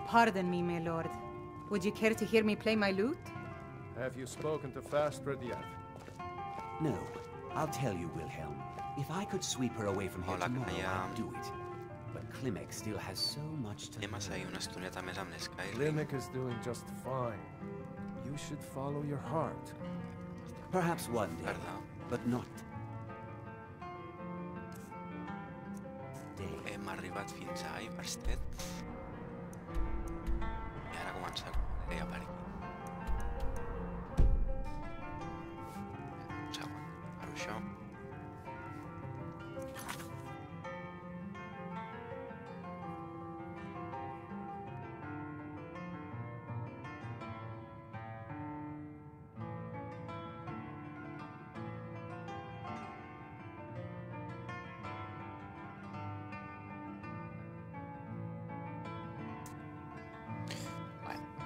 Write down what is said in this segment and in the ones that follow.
Pardon me, my lord. Would you care to hear me play my lute? Have you spoken to Fastred yet? No. I'll tell you, Wilhelm. If I could sweep her away from here tomorrow, I'd do it. But Klimek still has so much to learn. Klimek is doing just fine. You should follow your heart. Perhaps one day, but not. Hem arribat fins a Iverstedt. I ara comença a per aquí. Un segon, per això.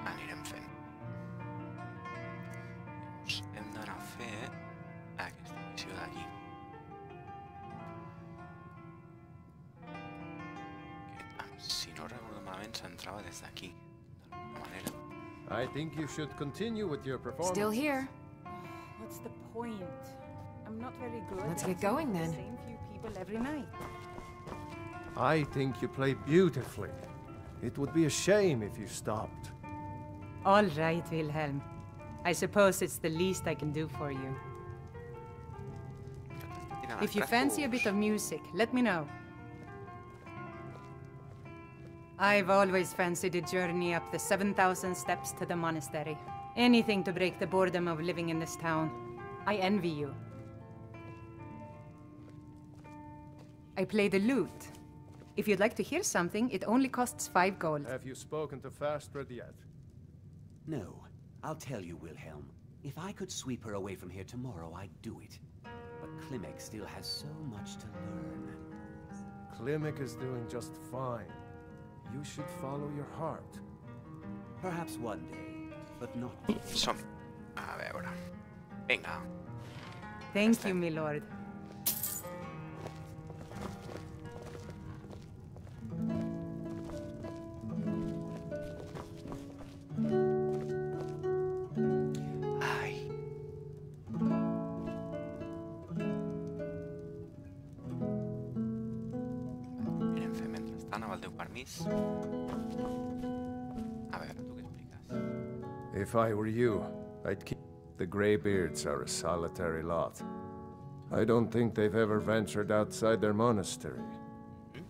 Anirem fent. Llavors hem d'anar a fer aquesta missió d'aquí. Que, si no recordo malament, s'entrava des d'aquí, d'alguna manera. I think you should continue with your performance. Still here. What's the point? I'm not very good. Let's get going then. The same few people every night. I think you play beautifully. It would be a shame if you stopped. All right, Wilhelm. I suppose it's the least I can do for you. If you fancy a bit of music, let me know. I've always fancied a journey up the 7,000 steps to the monastery. Anything to break the boredom of living in this town. I envy you. I play the lute. If you'd like to hear something, it only costs 5 gold. Have you spoken to Fastred yet? No. I'll tell you, Wilhelm. If I could sweep her away from here tomorrow, I'd do it. But Klimek still has so much to learn. Klimek is doing just fine. You should follow your heart. Perhaps one day, but not. Som-hi. A veure. Vinga. Thank you, my lord. Ai. Anirem fent mentrestant, amb el teu permís. A veure, tu què expliques? If I were you, I'd keep... The Greybeards are a solitary lot. I don't think they've ever ventured outside their monastery.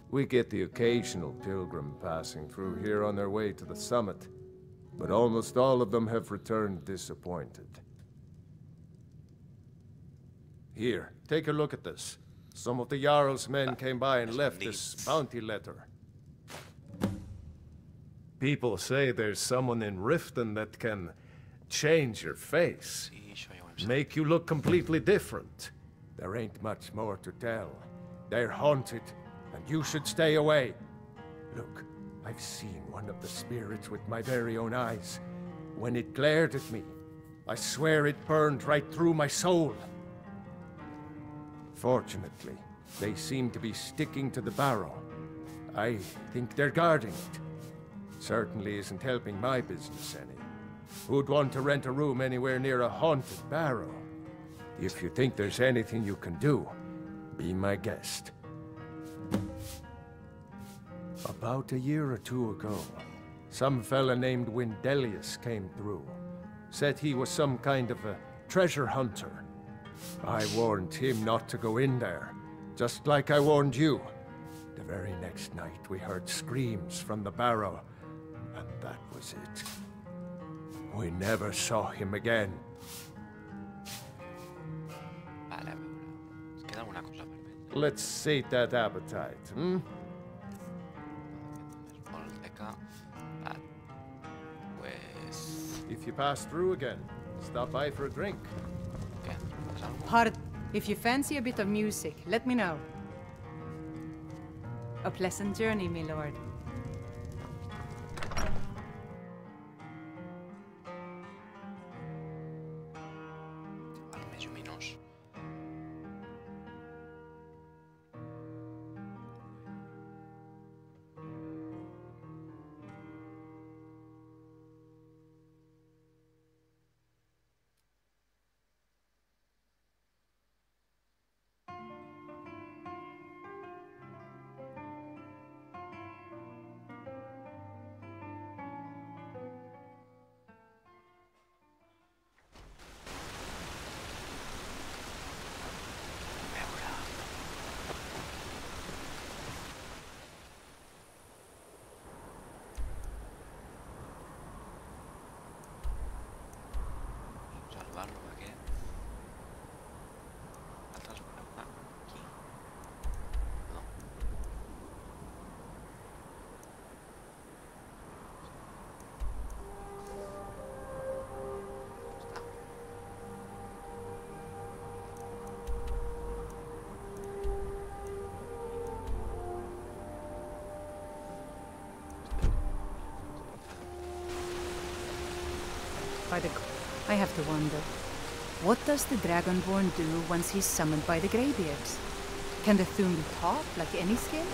We get the occasional pilgrim passing through here on their way to the summit, but almost all of them have returned disappointed. Here, take a look at this. Some of the Jarl's men came by and left this bounty letter. People say there's someone in Riften that can change your face, make you look completely different. There ain't much more to tell. They're haunted, and you should stay away. Look, I've seen one of the spirits with my very own eyes. When it glared at me, I swear it burned right through my soul. Fortunately, they seem to be sticking to the barrow. I think they're guarding it. Certainly isn't helping my business any. Who'd want to rent a room anywhere near a haunted barrow? If you think there's anything you can do, be my guest. About a year or two ago, some fella named Windelius came through. Said he was some kind of a treasure hunter. I warned him not to go in there, just like I warned you. The very next night we heard screams from the barrow, and that was it. We never saw him again. Vale, a veure. Ens queda alguna cosa per veure. Let's sate that appetite, hmm? Vale. Pues... If you pass through again, stop by for a drink. Què? Fas alguna cosa? Pardon. If you fancy a bit of music, let me know. A pleasant journey, my lord. Val, més lluminós. by the... I have to wonder, what does the Dragonborn do once he's summoned by the Greybeards? Can the Thu'um be taught like any skill?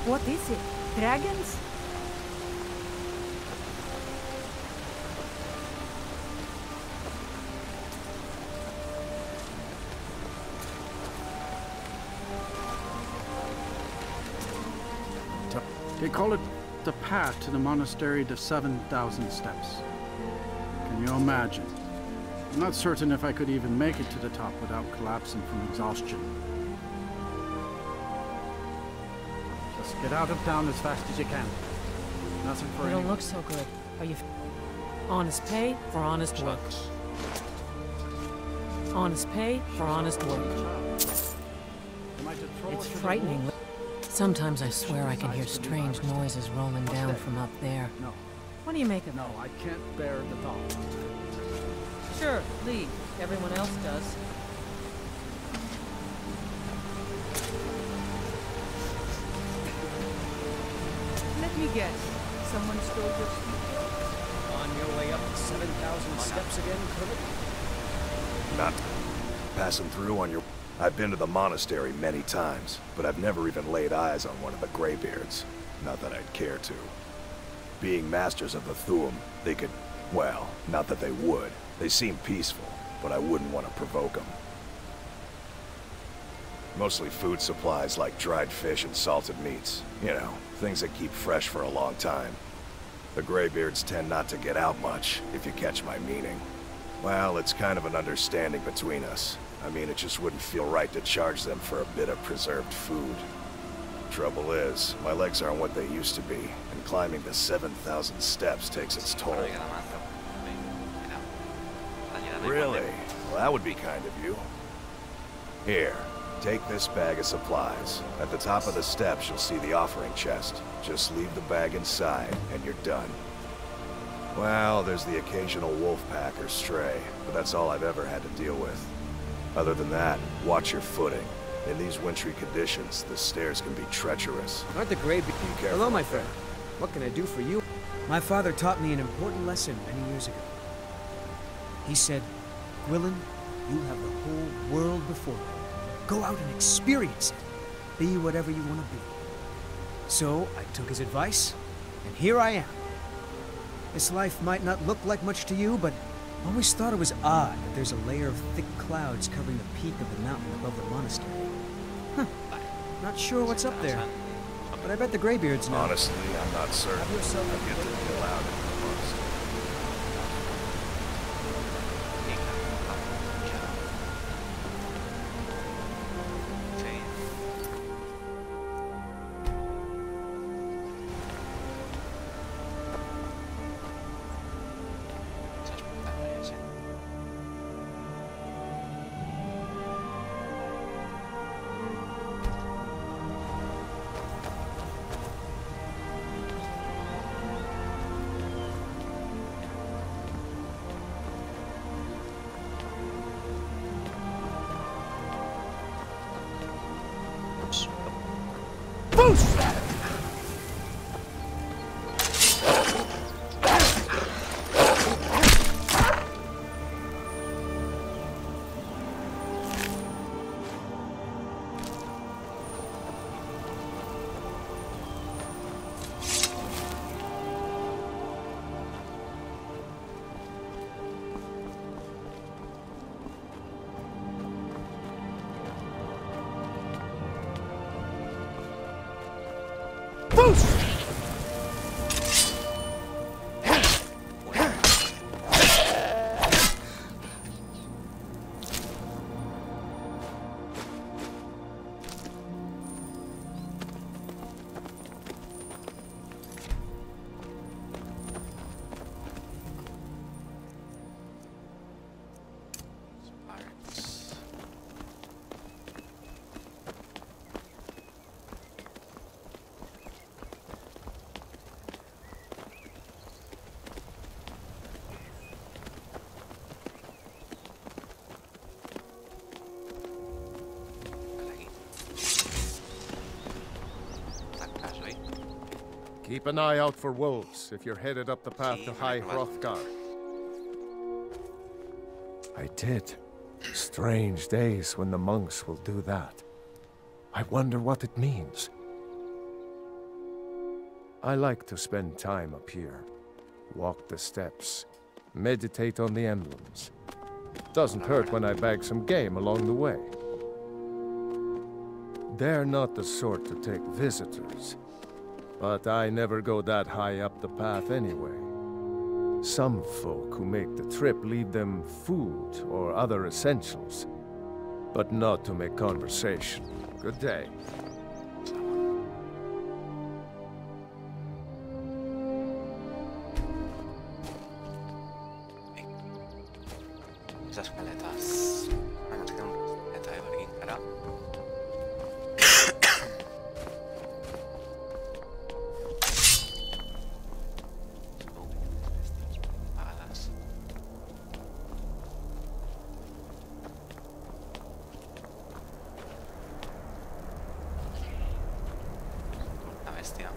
What is it? Dragons? They call it the path to the monastery to 7,000 steps. Can you imagine? I'm not certain if I could even make it to the top without collapsing from exhaustion. Just get out of town as fast as you can. Nothing for You don't look so good. Are you... Honest pay for honest work. Honest pay for honest work. It's frightening. Sometimes I swear I can hear strange noises rolling down from up there. No. What do you make of No, that? I can't bear the thought. Sure, leave. Everyone else does. Let me guess. Someone stole your speaker? On your way up the 7,000 steps again, Cribbit? Not passing through on your... I've been to the monastery many times, but I've never even laid eyes on one of the Greybeards. Not that I'd care to. Being masters of the Thu'um, they could... Well, not that they would. They seem peaceful, but I wouldn't want to provoke them. Mostly food supplies like dried fish and salted meats. You know, things that keep fresh for a long time. The Greybeards tend not to get out much, if you catch my meaning. Well, it's kind of an understanding between us. I mean, it just wouldn't feel right to charge them for a bit of preserved food. Trouble is, my legs aren't what they used to be, and climbing the 7,000 steps takes its toll. Really? Well, that would be kind of you. Here, take this bag of supplies. At the top of the steps, you'll see the offering chest. Just leave the bag inside, and you're done. Well, there's the occasional wolf pack or stray, but that's all I've ever had to deal with. Other than that, watch your footing. In these wintry conditions, the stairs can be treacherous. Aren't the Greybeards... Hello, my friend. What can I do for you? My father taught me an important lesson many years ago. He said, Gwilyn, you have the whole world before you. Go out and experience it. Be whatever you want to be. So, I took his advice, and here I am. This life might not look like much to you, but I always thought it was odd that there's a layer of thick clouds covering the peak of the mountain above the monastery. Huh. Not sure what's up there, but I bet the Greybeards know. Honestly, I'm not certain. Have yourself a I get to chill out in the monastery. Keep an eye out for wolves if you're headed up the path to High Hrothgar. I did. Strange days when the monks will do that. I wonder what it means. I like to spend time up here. Walk the steps. Meditate on the emblems. Doesn't hurt when I bag some game along the way. They're not the sort to take visitors. But I never go that high up the path anyway. Some folk who make the trip leave them food or other essentials. But not to make conversation. Good day. Esas paletas. Vamos a quedar una paleta de por aquí, cara. Apagadas. Una bestia.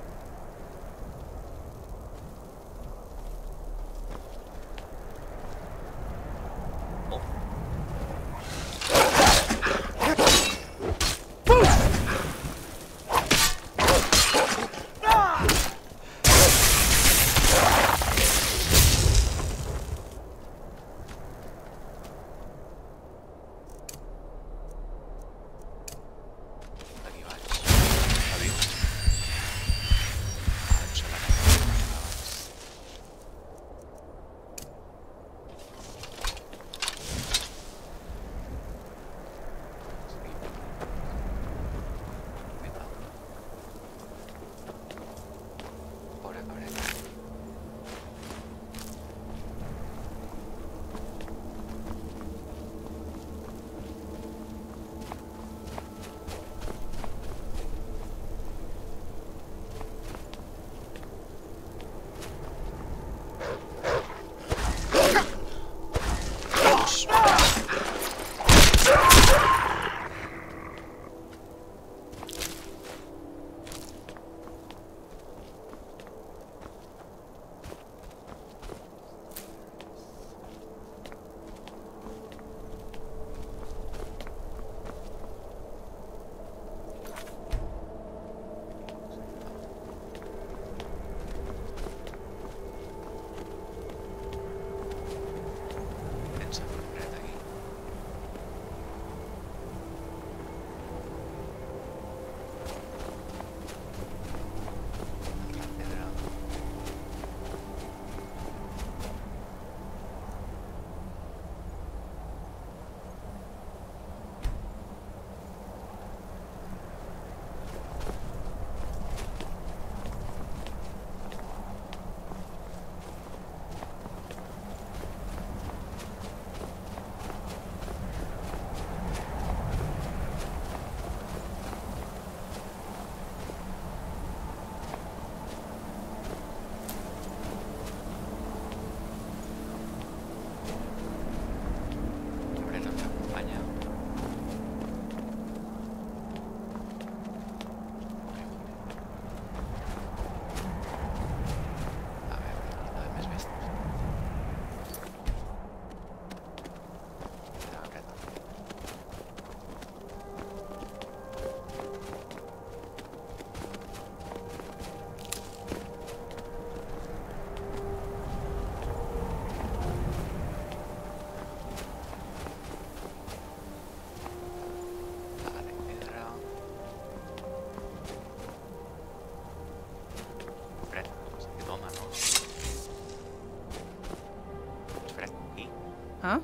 Huh?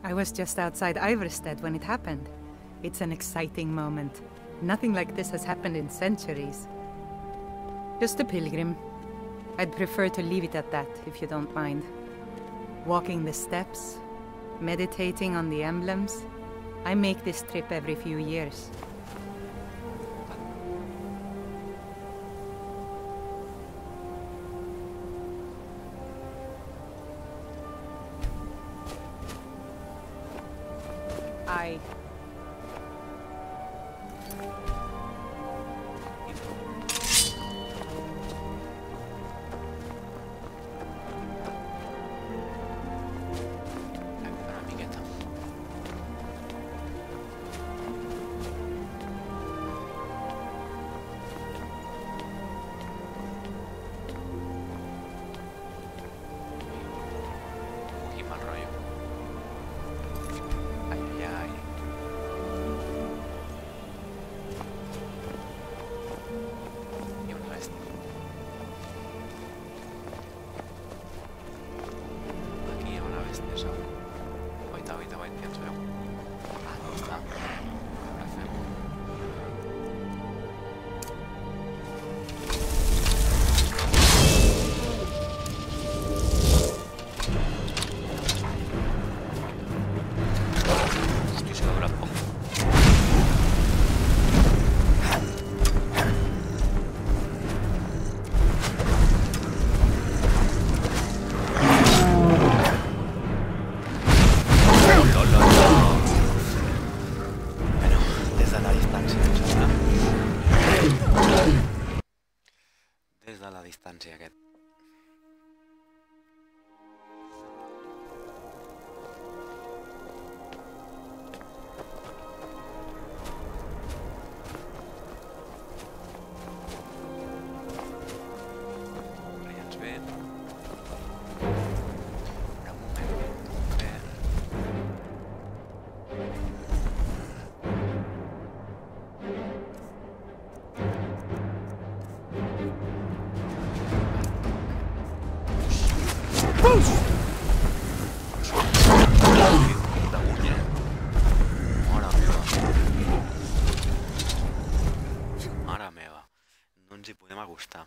I was just outside Iverstead when it happened. It's an exciting moment. Nothing like this has happened in centuries. Just a pilgrim. I'd prefer to leave it at that, if you don't mind. Walking the steps, meditating on the emblems. I make this trip every few years. segur. Oita, ja ens veu. Ah, no està. Ara fem. Hosti, s'ha durat poc. Distància aquest. Ara ja ens ve. Però un moment. Mare meva, no ens hi podem acostar.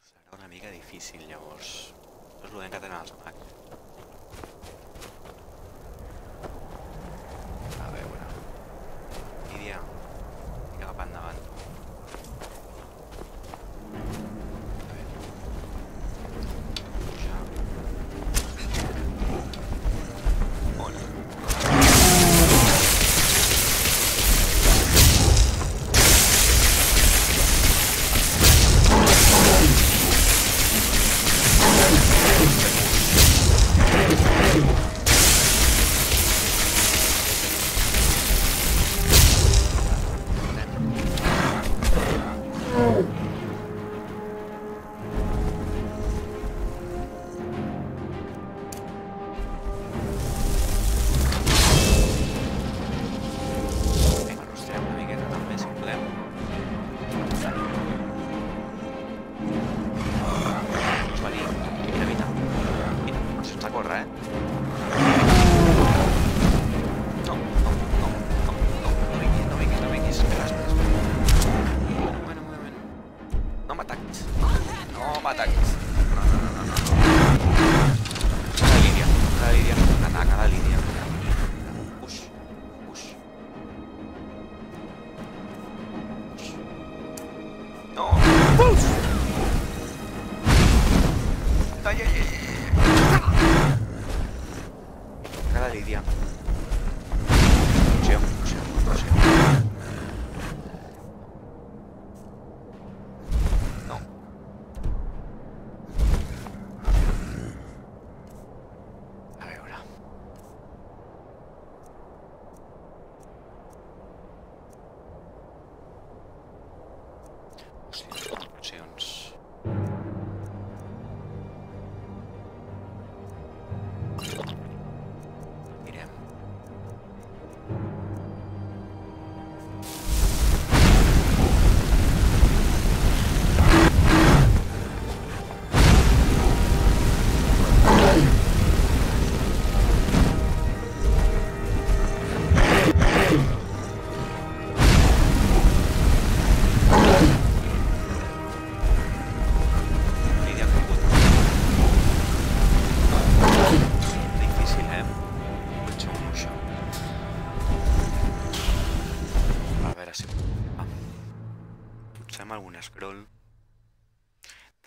Serà una mica difícil, llavors. No és l'únic que tenen els mags. A veure... Lídia, fica cap endavant.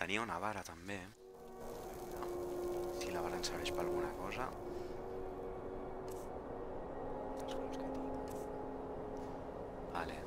Tenia una vara també. Si la vara ens serveix per alguna cosa. Vale.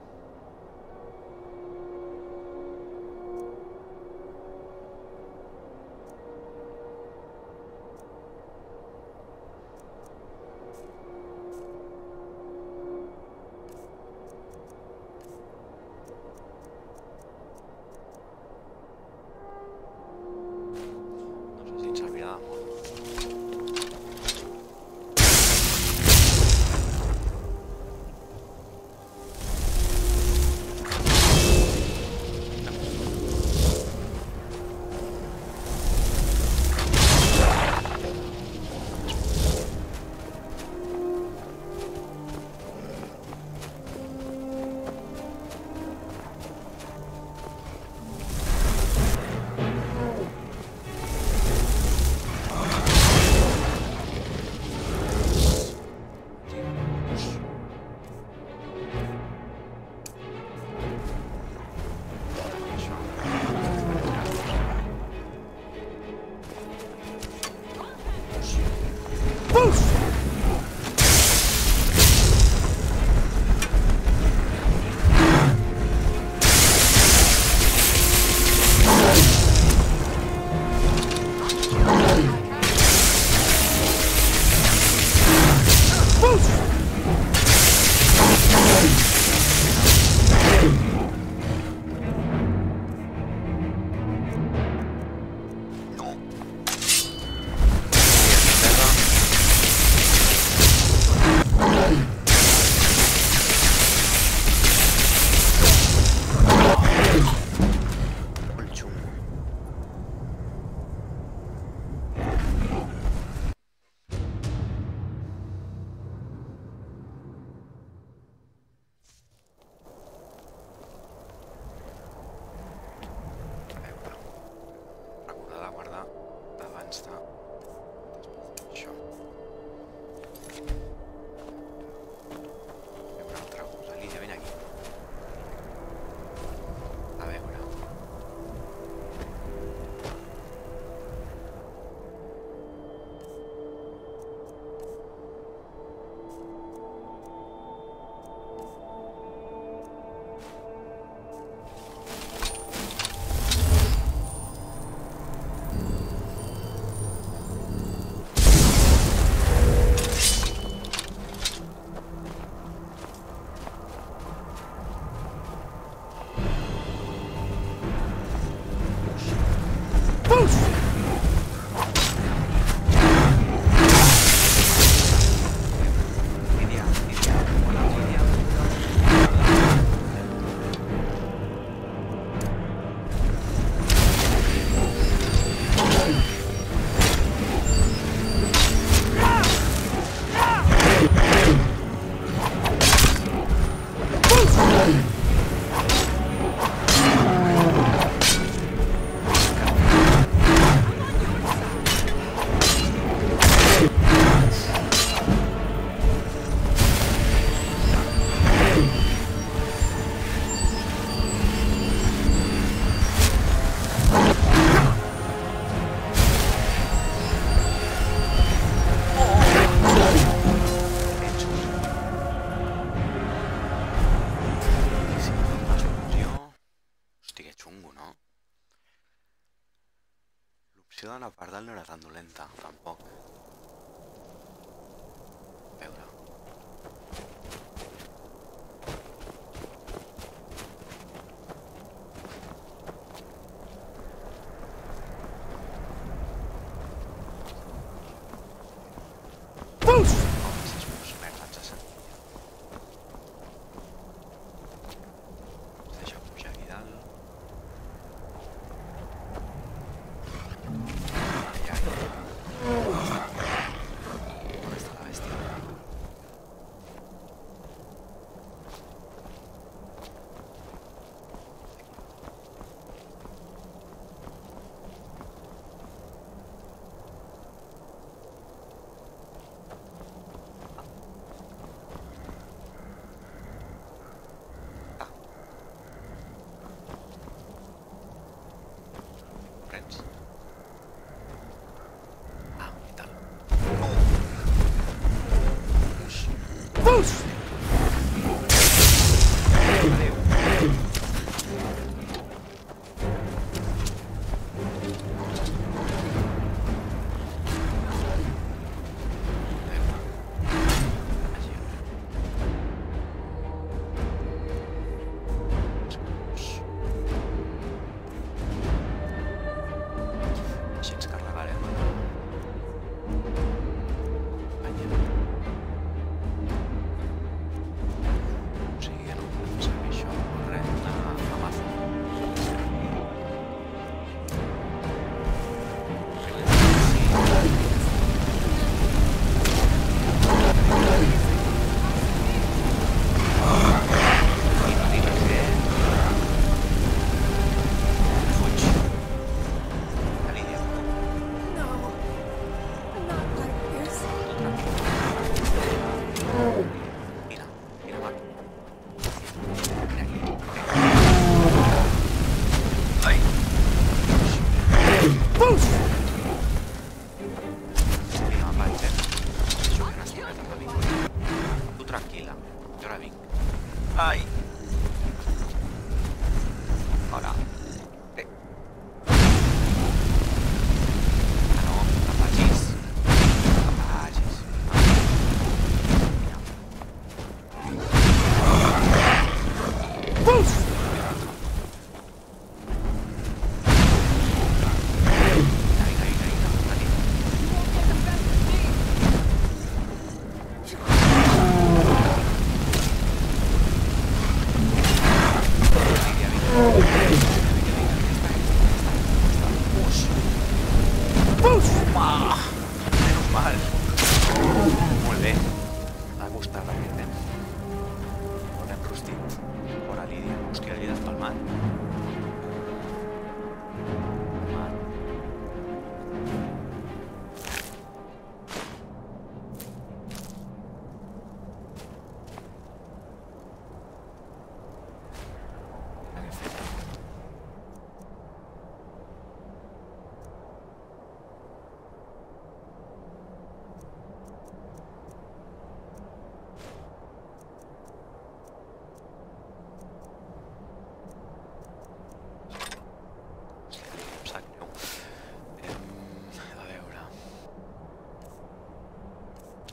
dalt no era tan dolenta, tampoc. A veure...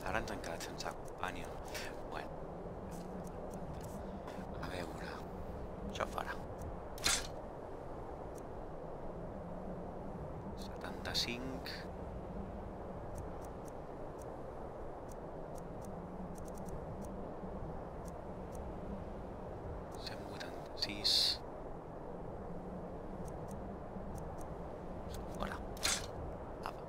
Ara ens hem quedat sense companya. Bueno. A veure... Això farà. 75... 186... Fora. Apa.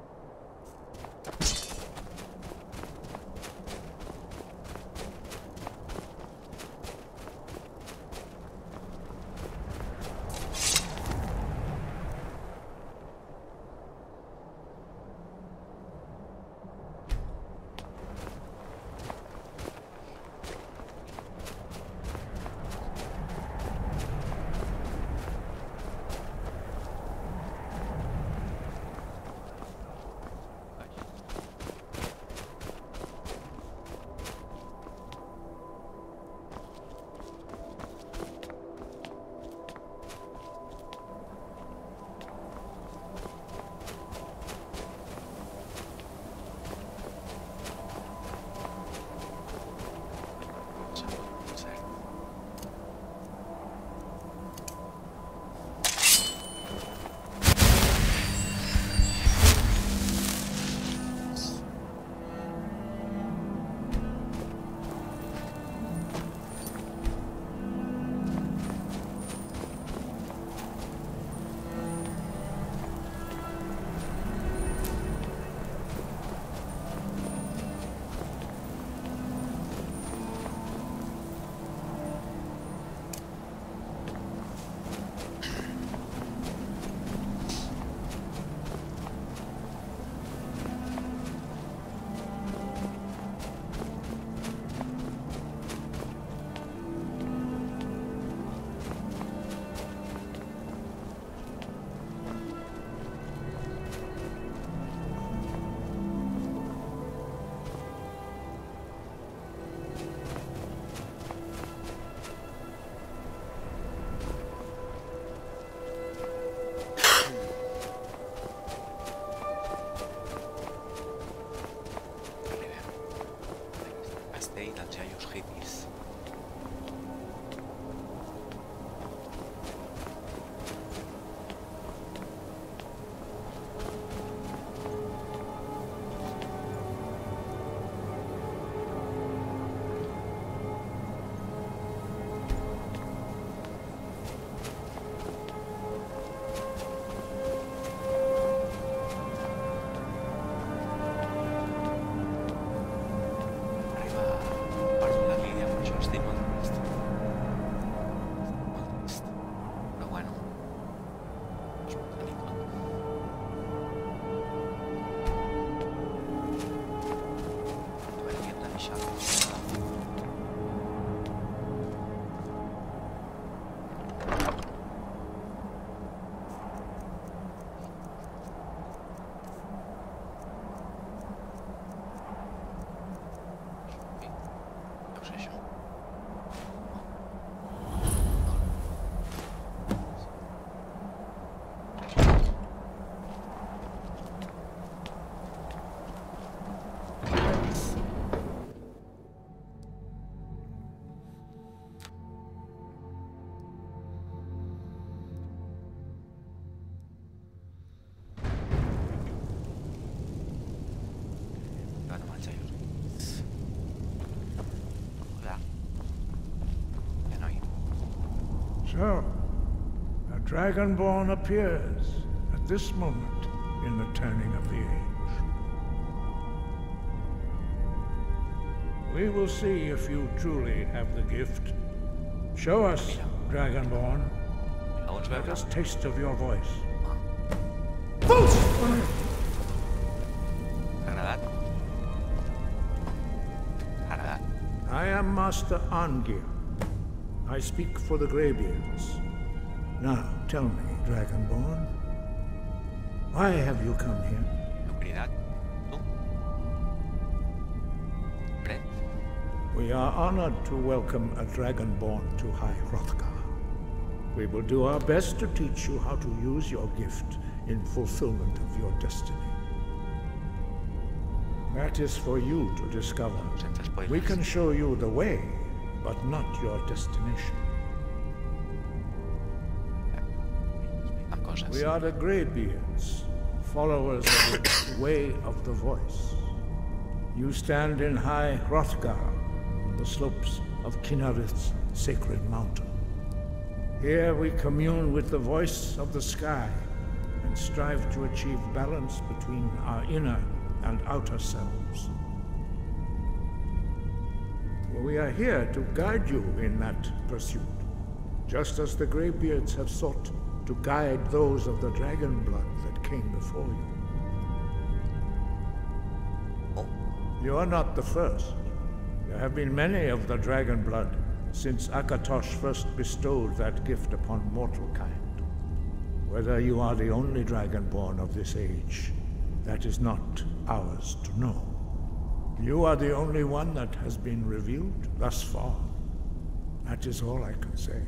castell dels iaios hippies. So, a Dragonborn appears at this moment in the turning of the age. We will see if you truly have the gift. Show us, Dragonborn. Let us taste of your voice. I am Master Angir. I speak for the Greybeards. Now, tell me, Dragonborn, why have you come here? We are honored to welcome a Dragonborn to High Hrothgar. We will do our best to teach you how to use your gift in fulfillment of your destiny. That is for you to discover. We can show you the way, but not your destination. We are the Greybeards, followers of the Way of the Voice. You stand in High Hrothgar, on the slopes of Kinnarith's sacred mountain. Here we commune with the voice of the sky and strive to achieve balance between our inner and outer selves. We are here to guide you in that pursuit, just as the Greybeards have sought to guide those of the dragon blood that came before you. You are not the first. There have been many of the dragon blood since Akatosh first bestowed that gift upon mortal kind. Whether you are the only dragonborn of this age, that is not ours to know. You are the only one that has been revealed thus far. That is all I can say.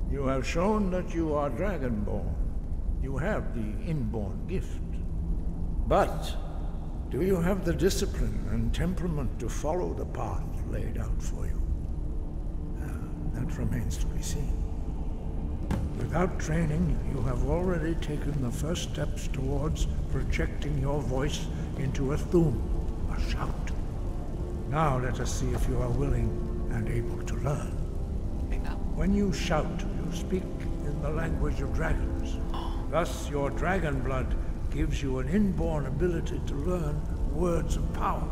You have shown that you are Dragonborn. You have the inborn gift. But do you have the discipline and temperament to follow the path laid out for you? That remains to be seen. Without training, you have already taken the first steps towards projecting your voice into a thum, a shout. Now let us see if you are willing and able to learn. When you shout, you speak in the language of dragons. Thus, your dragon blood gives you an inborn ability to learn words of power.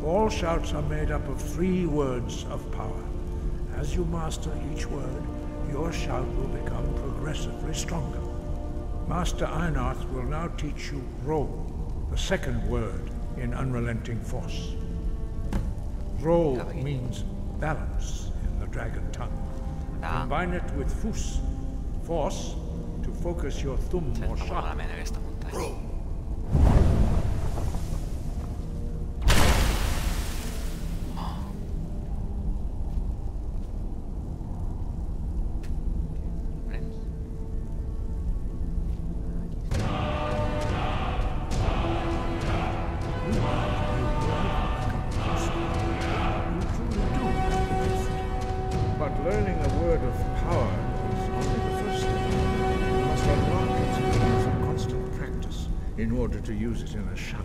All shouts are made up of 3 words of power. As you master each word, your shout will become progressively stronger. Master Einarth will now teach you Ro, the second word in Unrelenting Force. Ro means balance in the dragon tongue. Combine it with Fus, force, to focus your thumb more sharply. Ro. in order to use it in a shout.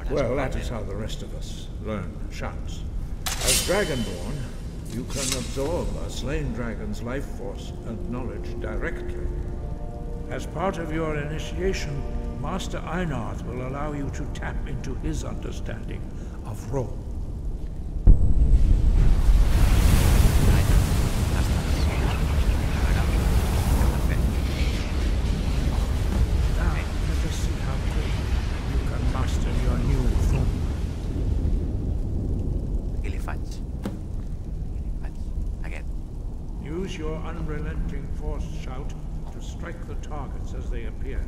Well, that is how the rest of us learn shouts. As Dragonborn, you can absorb a slain dragon's life force and knowledge directly. As part of your initiation, Master Einarth will allow you to tap into his understanding of role. Now, let us see how quickly you can master your new thum. Use your unrelenting force shout to strike the targets as they appear.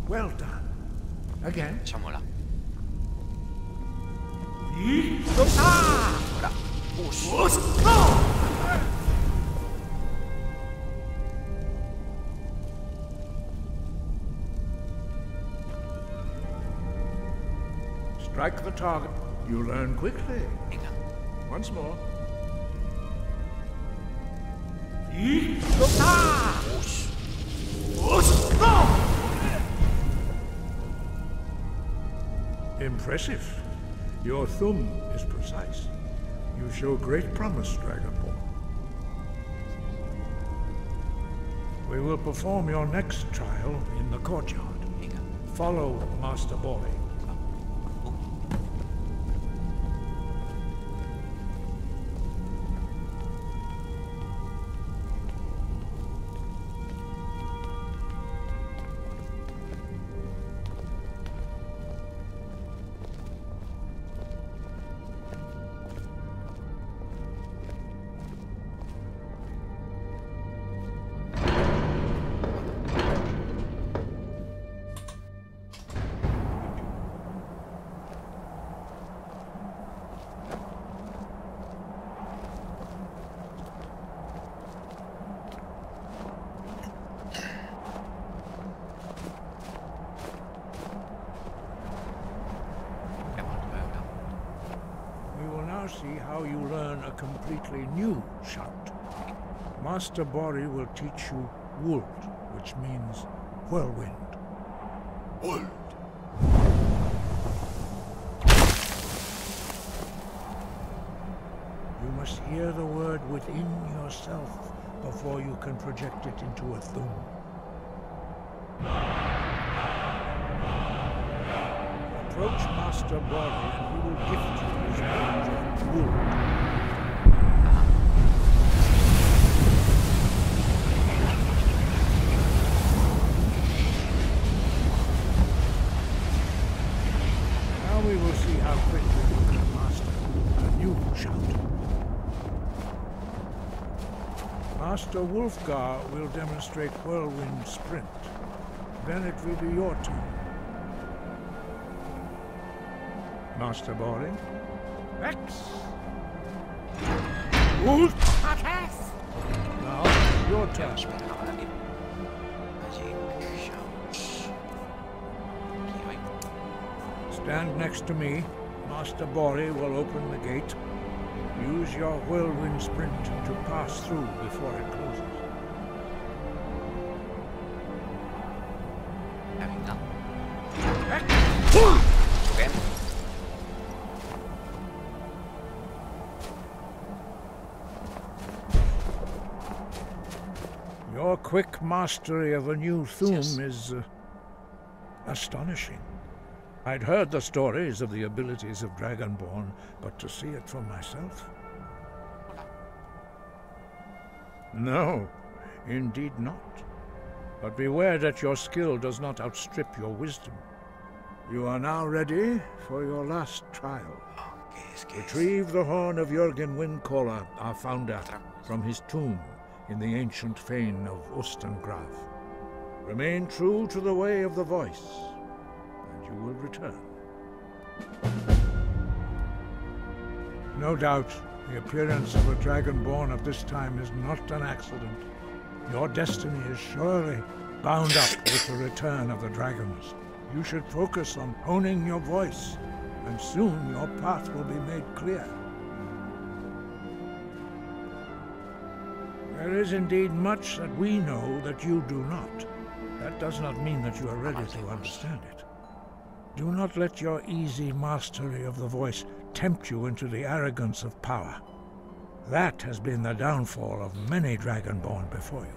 Well done. Again. Strike the target. You learn quickly. Once more. Impressive. Your thumb is precise. You show great promise, Dragonborn. We will perform your next trial in the courtyard. Follow Master Bori. See how you learn a completely new shout. Master Bori will teach you Wold, which means whirlwind. Wold. You must hear the word within yourself before you can project it into a thum. Approach Master Bori and he will gift you his range of wood. Now we will see how quickly you can master a new shout. Master Wulfgar will demonstrate Whirlwind Sprint. Then it will be your turn. Master Bori. Rex! Wolf! Now, your turn. Stand next to me. Master Bori will open the gate. Use your whirlwind sprint to pass through before it closes. Your quick mastery of a new thum is astonishing. I'd heard the stories of the abilities of Dragonborn, but to see it for myself? No, indeed not. But beware that your skill does not outstrip your wisdom. You are now ready for your last trial. Retrieve the horn of Jürgen Windcaller, our founder, from his tomb in the ancient fane of Ustengrav. Remain true to the way of the voice, and you will return. No doubt, the appearance of a Dragonborn at this time is not an accident. Your destiny is surely bound up with the return of the dragons. You should focus on honing your voice, and soon your path will be made clear. There is indeed much that we know that you do not. That does not mean that you are ready to understand it. Do not let your easy mastery of the voice tempt you into the arrogance of power. That has been the downfall of many Dragonborn before you.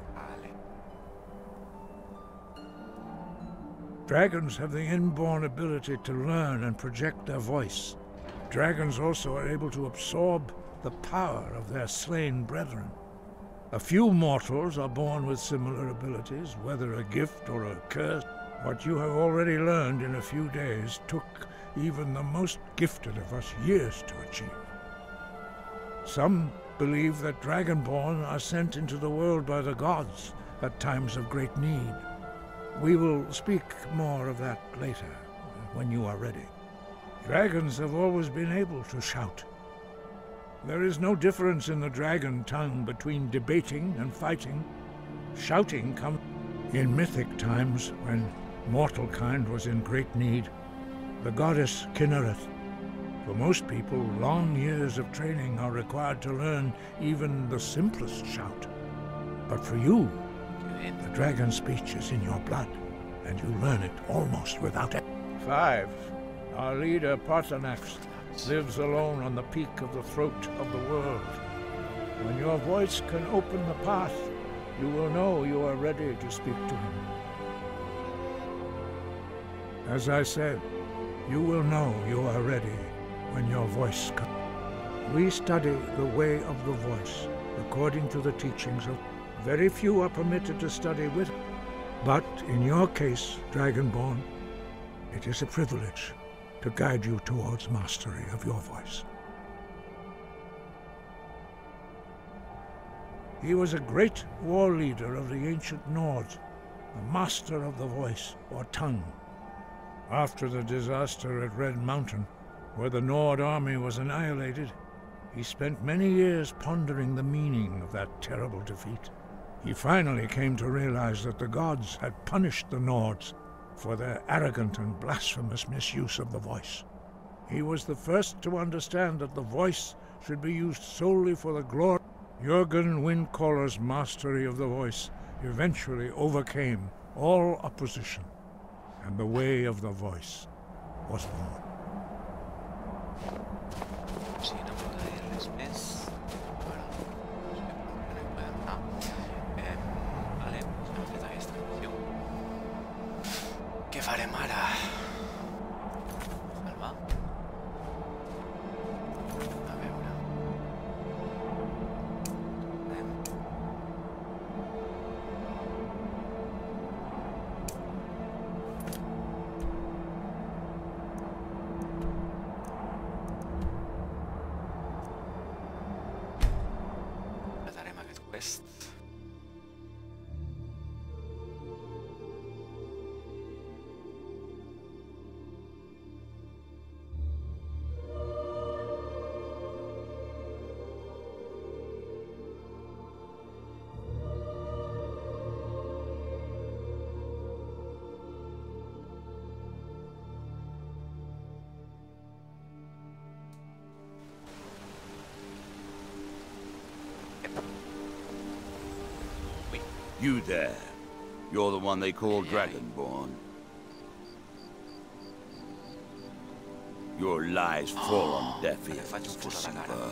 Dragons have the inborn ability to learn and project their voice. Dragons also are able to absorb the power of their slain brethren. A few mortals are born with similar abilities, whether a gift or a curse. What you have already learned in a few days took even the most gifted of us years to achieve. Some believe that Dragonborn are sent into the world by the gods at times of great need. We will speak more of that later, when you are ready. Dragons have always been able to shout. There is no difference in the dragon tongue between debating and fighting. Shouting comes in mythic times when mortal kind was in great need. The goddess Kinnereth. For most people, long years of training are required to learn even the simplest shout. But for you, the dragon speech is in your blood, and you learn it almost without it. 5. Our leader, Parthenax, lives alone on the peak of the throat of the world. When your voice can open the path, you will know you are ready to speak to him. As I said, you will know you are ready when your voice comes. We study the way of the voice, according to the teachings of very few are permitted to study with. But in your case, Dragonborn, it is a privilege to guide you towards mastery of your voice. He was a great war leader of the ancient Nords, a master of the voice, or tongue. After the disaster at Red Mountain, where the Nord army was annihilated, he spent many years pondering the meaning of that terrible defeat. He finally came to realize that the gods had punished the Nords for their arrogant and blasphemous misuse of the voice. He was the first to understand that the voice should be used solely for the glory. Jürgen Windcaller's mastery of the voice eventually overcame all opposition, and the way of the voice was born. Sí, no puedo leerles més. Vale, hem fet aquesta acció. Què farem ara? Salva. A veure. Anem. Apretarem aquest quest. You there. You're the one they call Dragonborn. Your lies fall on deaf ears, deceiver.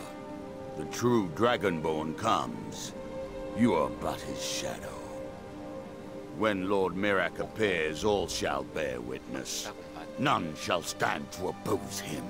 The true Dragonborn comes. You are but his shadow. When Lord Mirak appears, all shall bear witness. None shall stand to oppose him.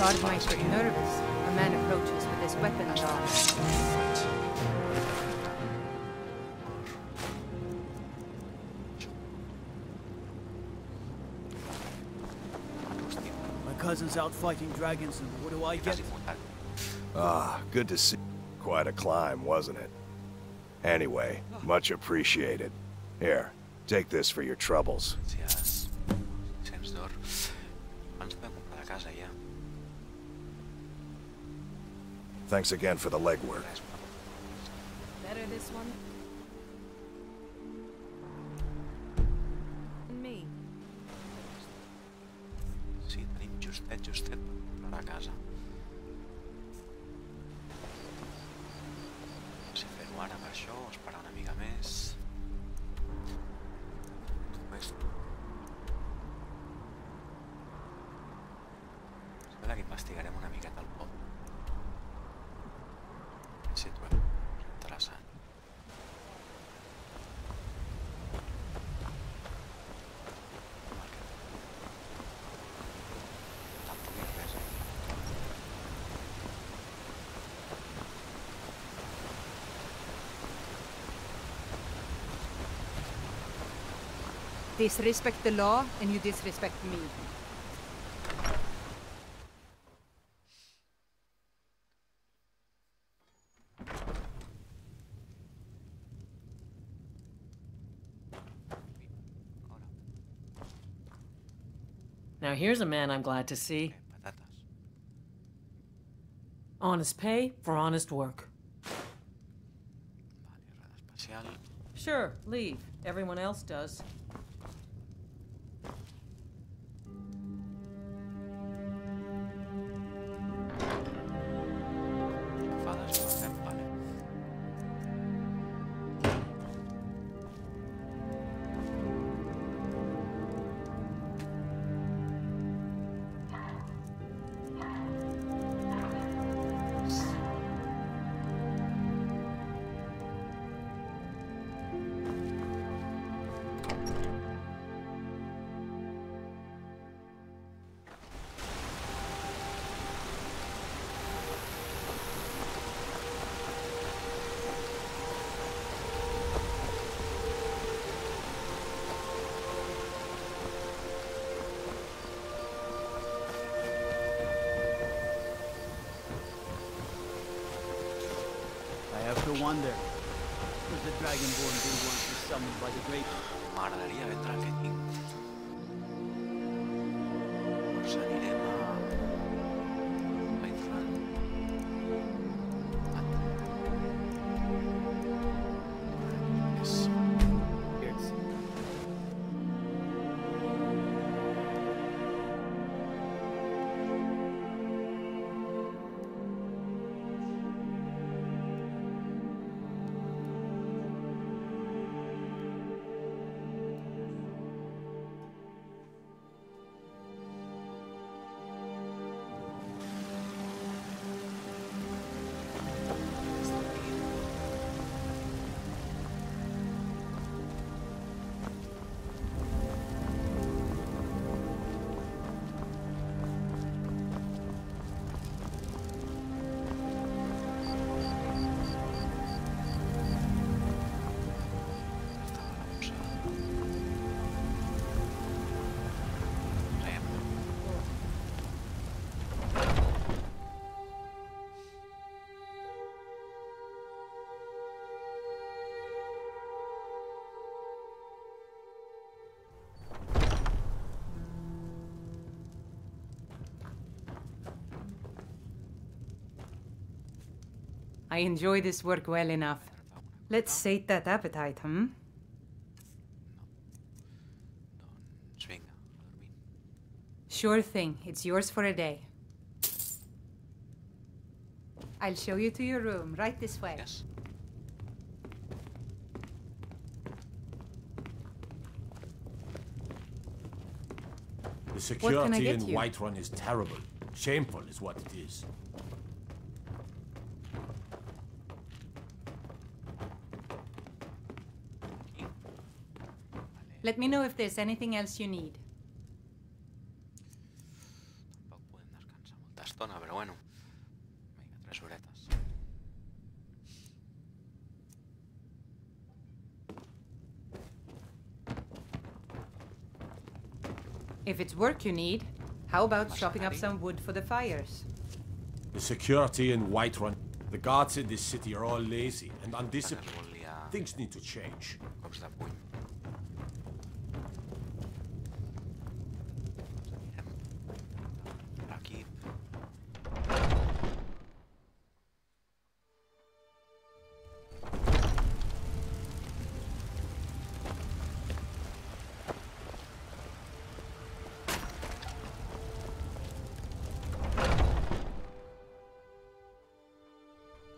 guard might get nervous. A man approaches with his weapon drawn. My cousin's out fighting dragons, and what do I get? Ah, good to see. Quite a climb, wasn't it? Anyway, much appreciated. Here, take this for your troubles. Thanks again for the legwork. Better this one? Me. Sí, tenim justet per a casa. Si fer-ho ara per això o esperar una mica més. Sembla que investigarem una miqueta el pot. Si trobem interessant. Tampoc hi ha res. Disrespect the law, and you disrespect me. Now here's a man I'm glad to see. Patates. Honest pay for honest work. Vale, res especial. Sure, leave. Everyone else does. Fades no fem, vale. I have to wonder. Was the Dragonborn being once summoned by the great? M'agradaria vendre el que tinc. Doncs anirem a... Whiterun. It's I enjoy this work well enough. Let's sate that appetite, hmm? Doncs vinga, a dormir. Sure thing. It's yours for a day. I'll show you to your room, right this way. Yes. The security get in you? Whiterun is terrible. Shameful is what it is. Let me know if there's anything else you need. Tampoc podem descansar molta estona, però bueno. Vinga, 3 horetes. If it's work you need, how about chopping up some wood for the fires? The security in Whiterun. The guards in this city are all lazy and undisciplined. Things need to change. Cops de puny. Aquí.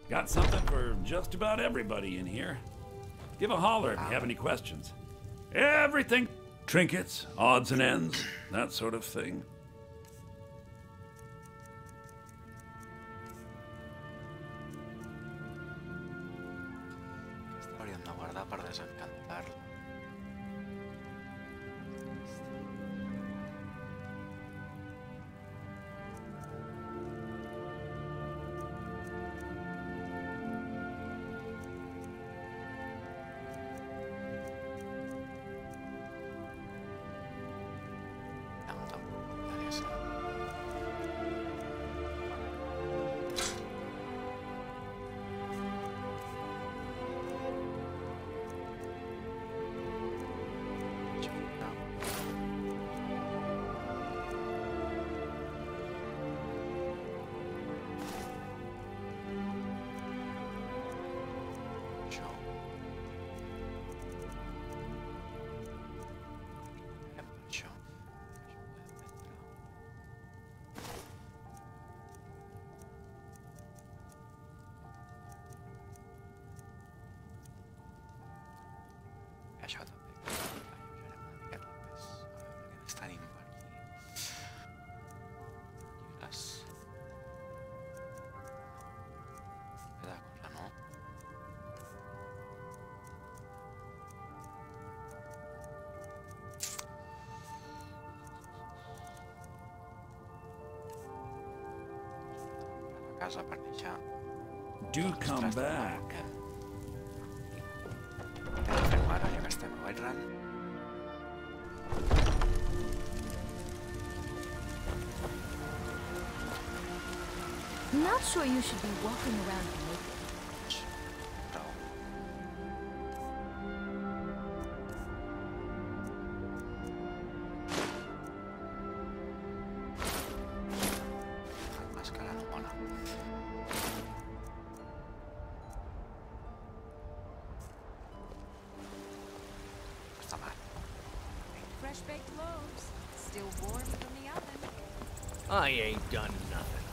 Got something for just about everybody in here. Give a holler if you have any questions. Everything. Trinkets, odds and ends, that sort of thing. Aquesta hauríem de guardar per desencantar-lo. Això també. Alleujarem una miqueta el pes. A veure què ens tenim per aquí. Llibres. Queda cosa, no? A casa per deixar. Do come back. Ara ja que estem a Whiterun. Not sure you should be walking around naked. Prou. La màscara no mola. Fresh-baked loaves, still warm from the oven. I ain't done nothing.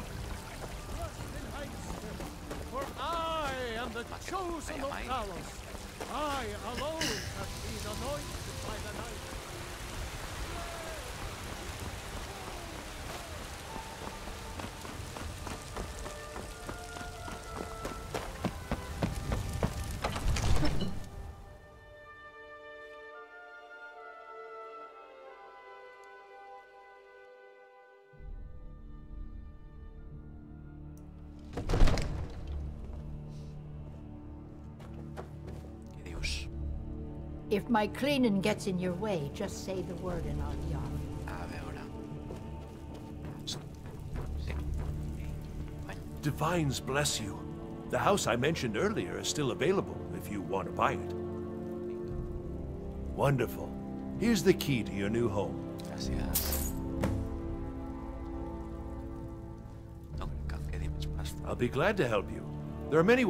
For I am the chosen of Talos. I alone have been anointed by the night. If my cleaning gets in your way, just say the word and I'll be off. A veure... Divines bless you. The house I mentioned earlier is still available if you want to buy it. Wonderful. Here's the key to your new home. Gràcies. No cal que quedi més pasta. I'll be glad to help you. There are many...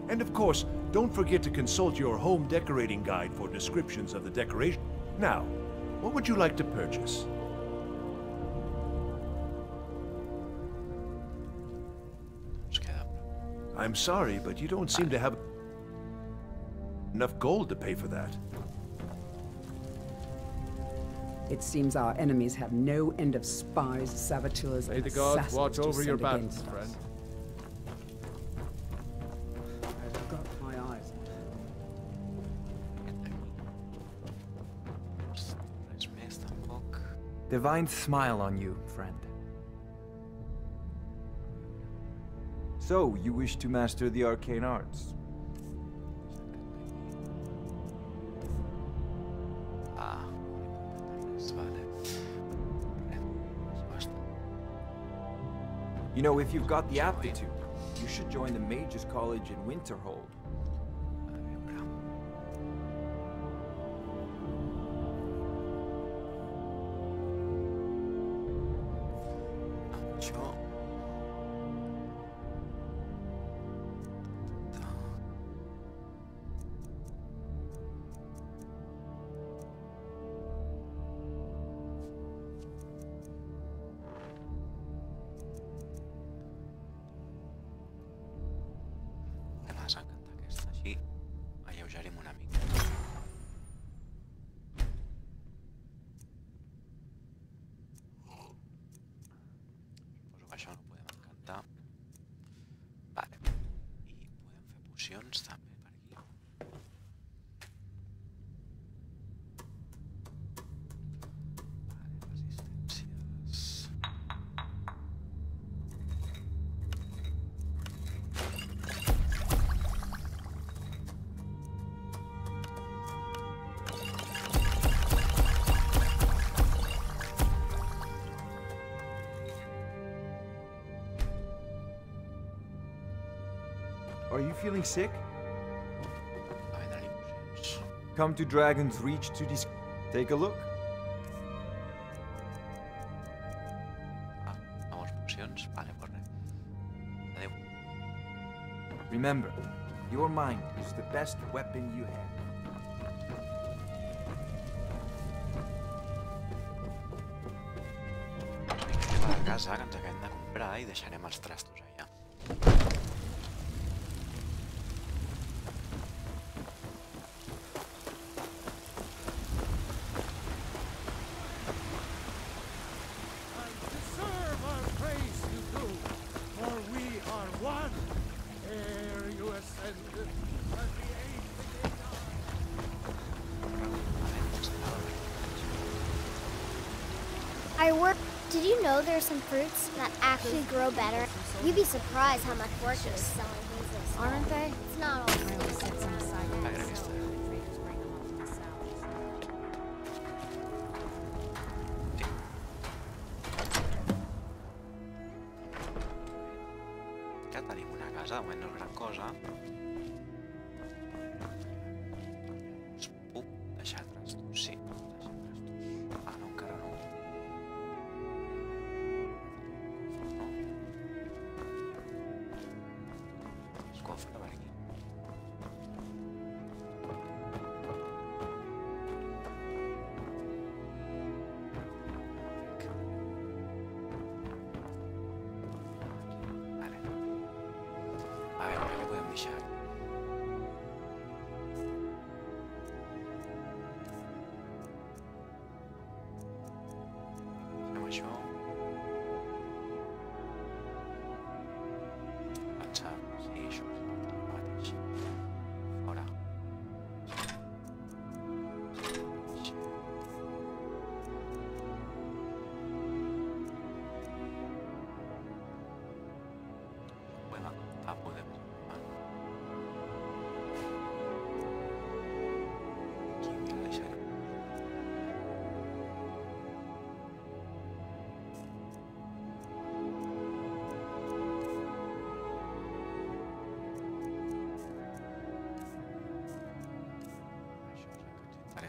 And of course, don't forget to consult your home decorating guide for descriptions of the decoration. Now, what would you like to purchase? I'm sorry, but you don't seem to have enough gold to pay for that. It seems our enemies have no end of spies, saboteurs, and May the gods assassins watch to over your send battles, against us. friend. I've got my eyes. Divine smile on you, friend. So, you wish to master the arcane arts? You know, if you've got the aptitude, you should join the Mages College in Winterhold. Are you feeling sick? Come to Dragon's Reach to take a look. Remember, your mind is the best weapon you have. A casa que ens acabem de comprar i deixarem els trastos allà. Did you know there are some fruits that actually grow better? You'd be surprised how much work it is selling these, aren't they? It's not all fruits. Set some aside for myself. Traders bring them up from the south. Ja tenim una casa, de moment no és gran cosa. Us puc deixar trastos, sí. Ah, no, encara no.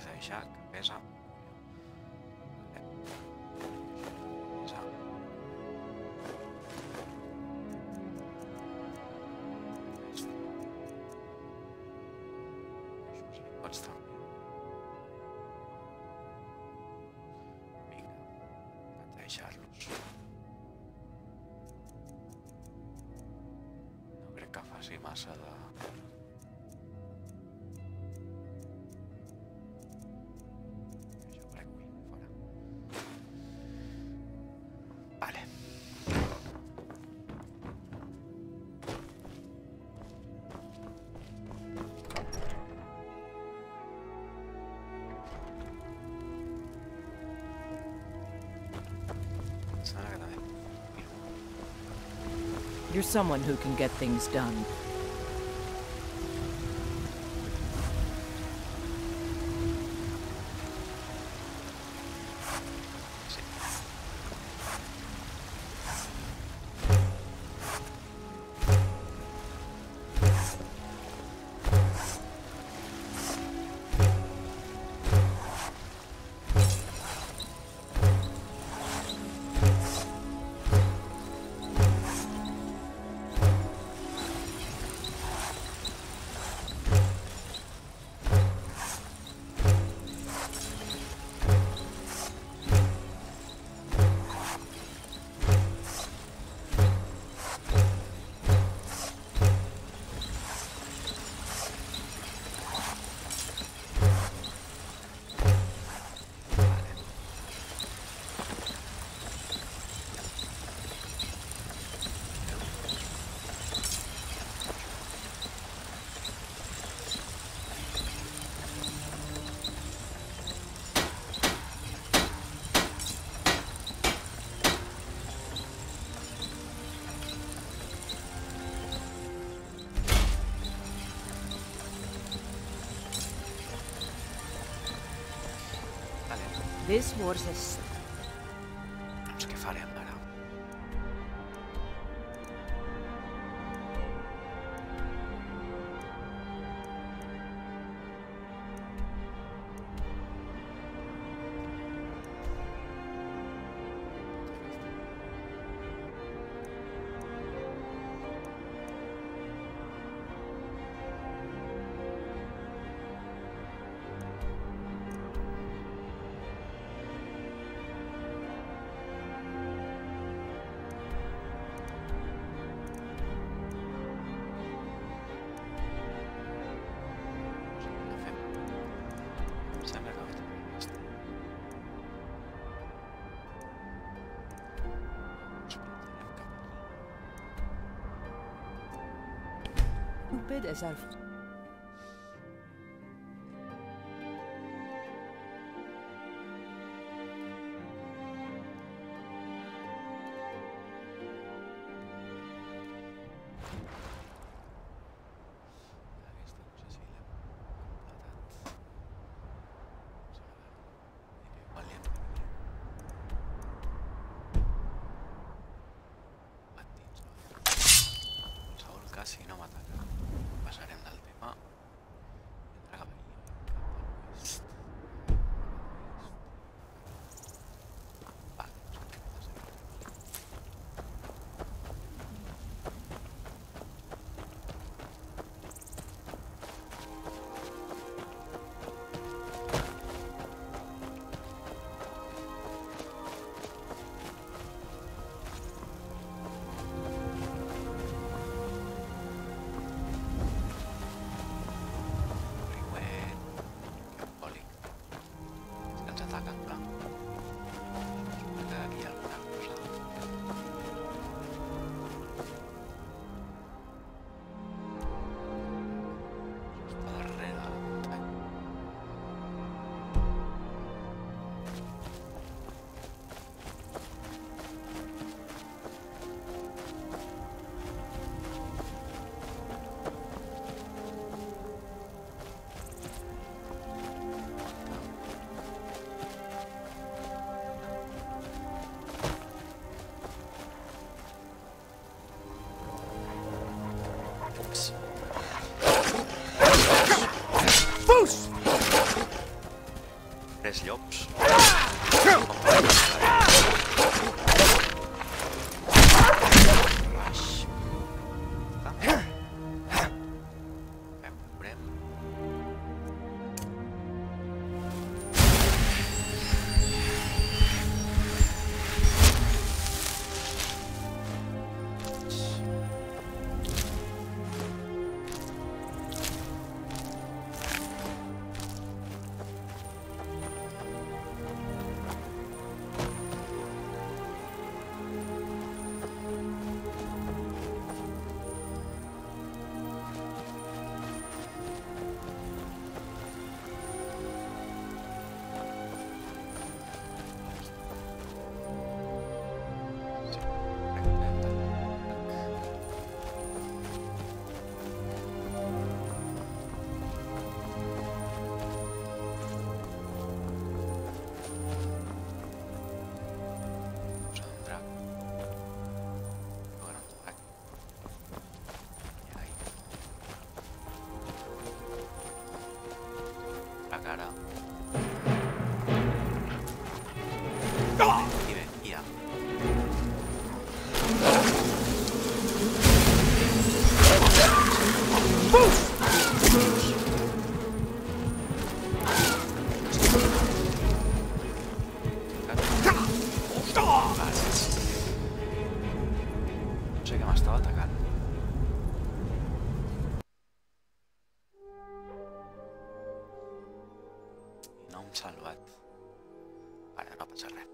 Deixar que pesa. Pots també. Vinga, vaig deixar-los. No crec que faci massa de... You're someone who can get things done. This was a... Doncs què farem ara? Stupid as our... Casi no m'ataca. Passarem del tema. Vindrà cap aquí. sé què m'estava atacant. No hem salvat. Vale, no passa res.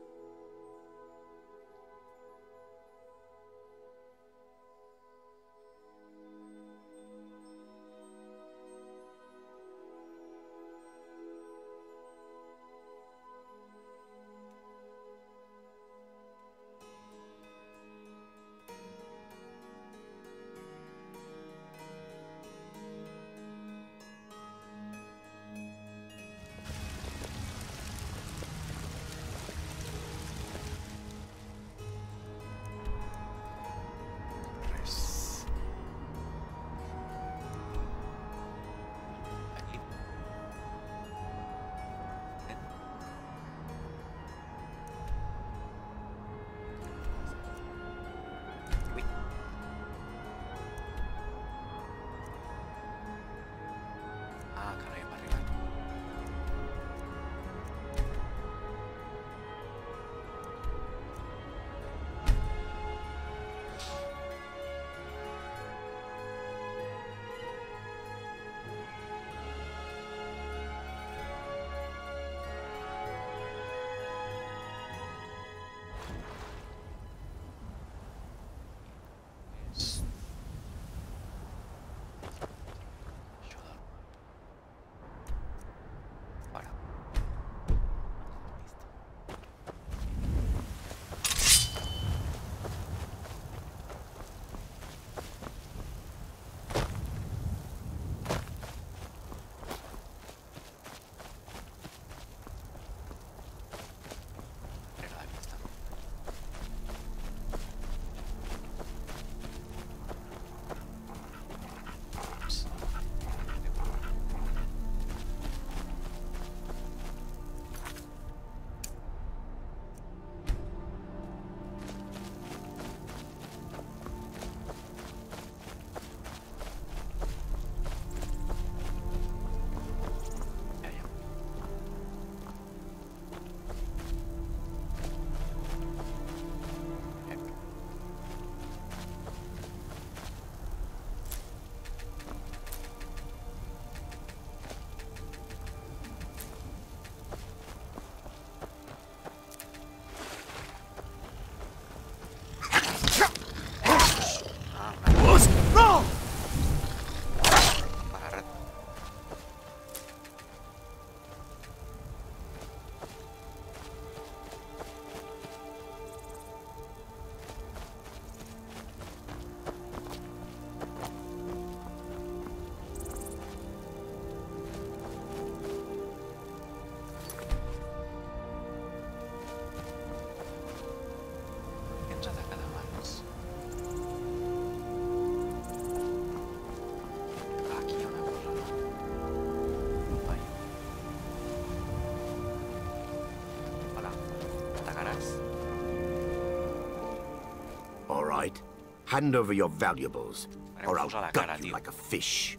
Hand over your valuables, or I'll gut you like a fish.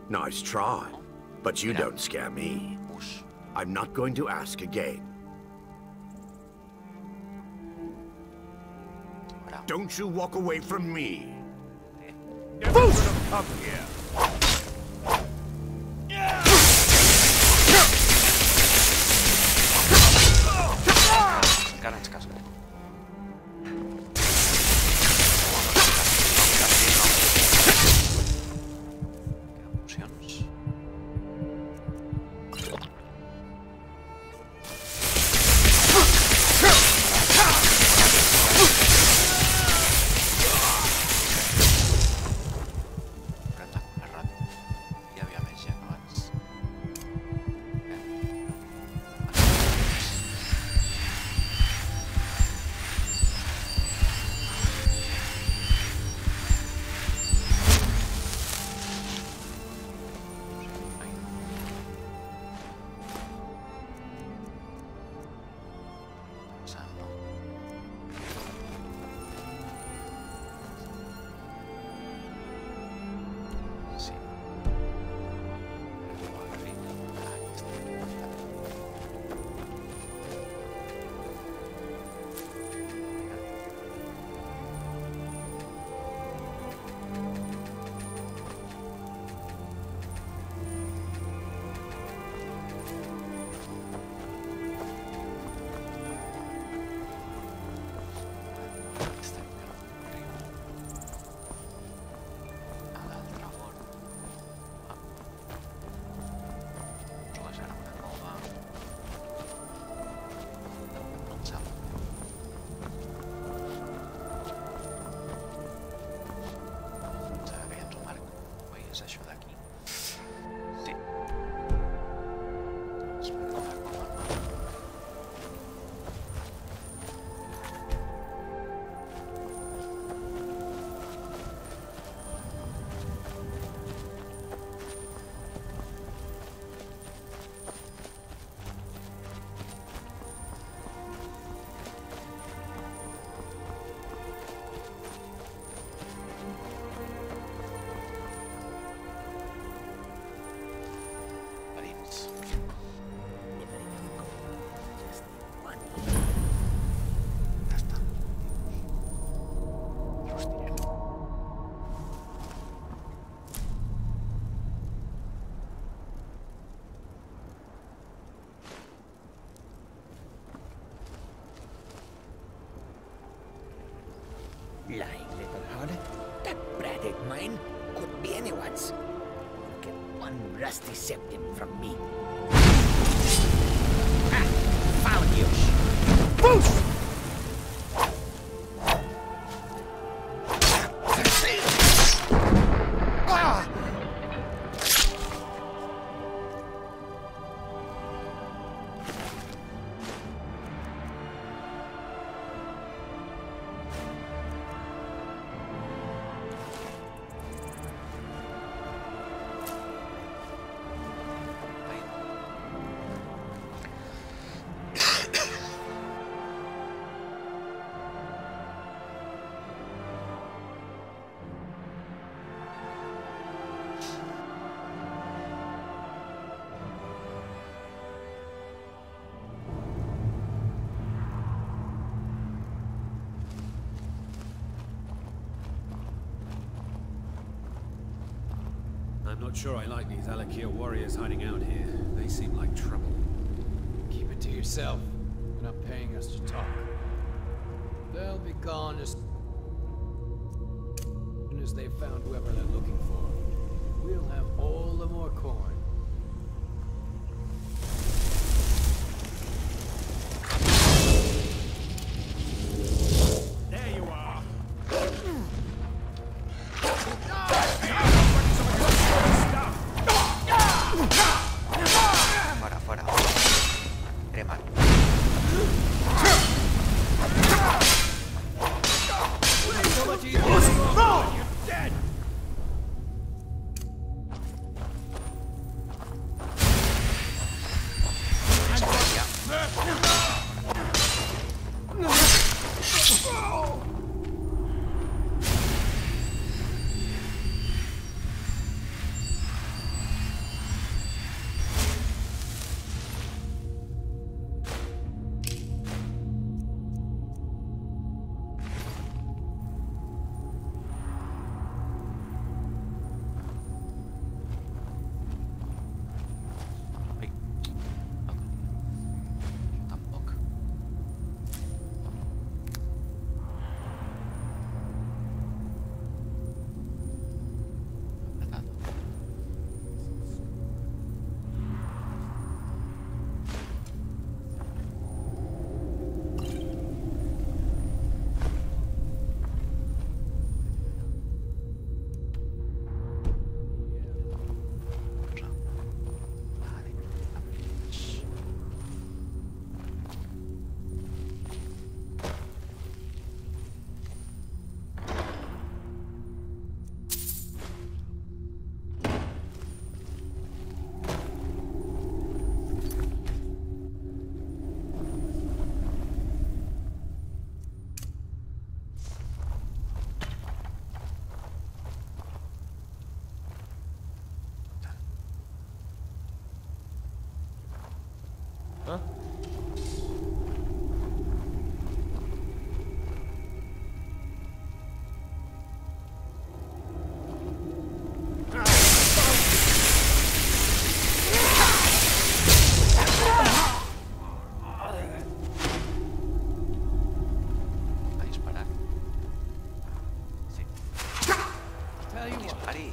Nice try, but you don't scare me. I'm not going to ask again. Don't you walk away from me. Never should have come here. Encara ens casca. Pocions. Lying little harlot. That brat ain't mine. Could be anyone's. You'll get one rusty septim from me. Ah! Found you! Boost! I'm not sure I like these Alakir warriors hiding out here. They seem like trouble. Keep it to yourself. You're not paying us to talk. They'll be gone as soon as they've found whoever they're looking for. We'll have all the more corn. There you are! Fuera, fuera. Crema.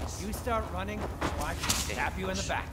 You start running, or I can stab you in the back.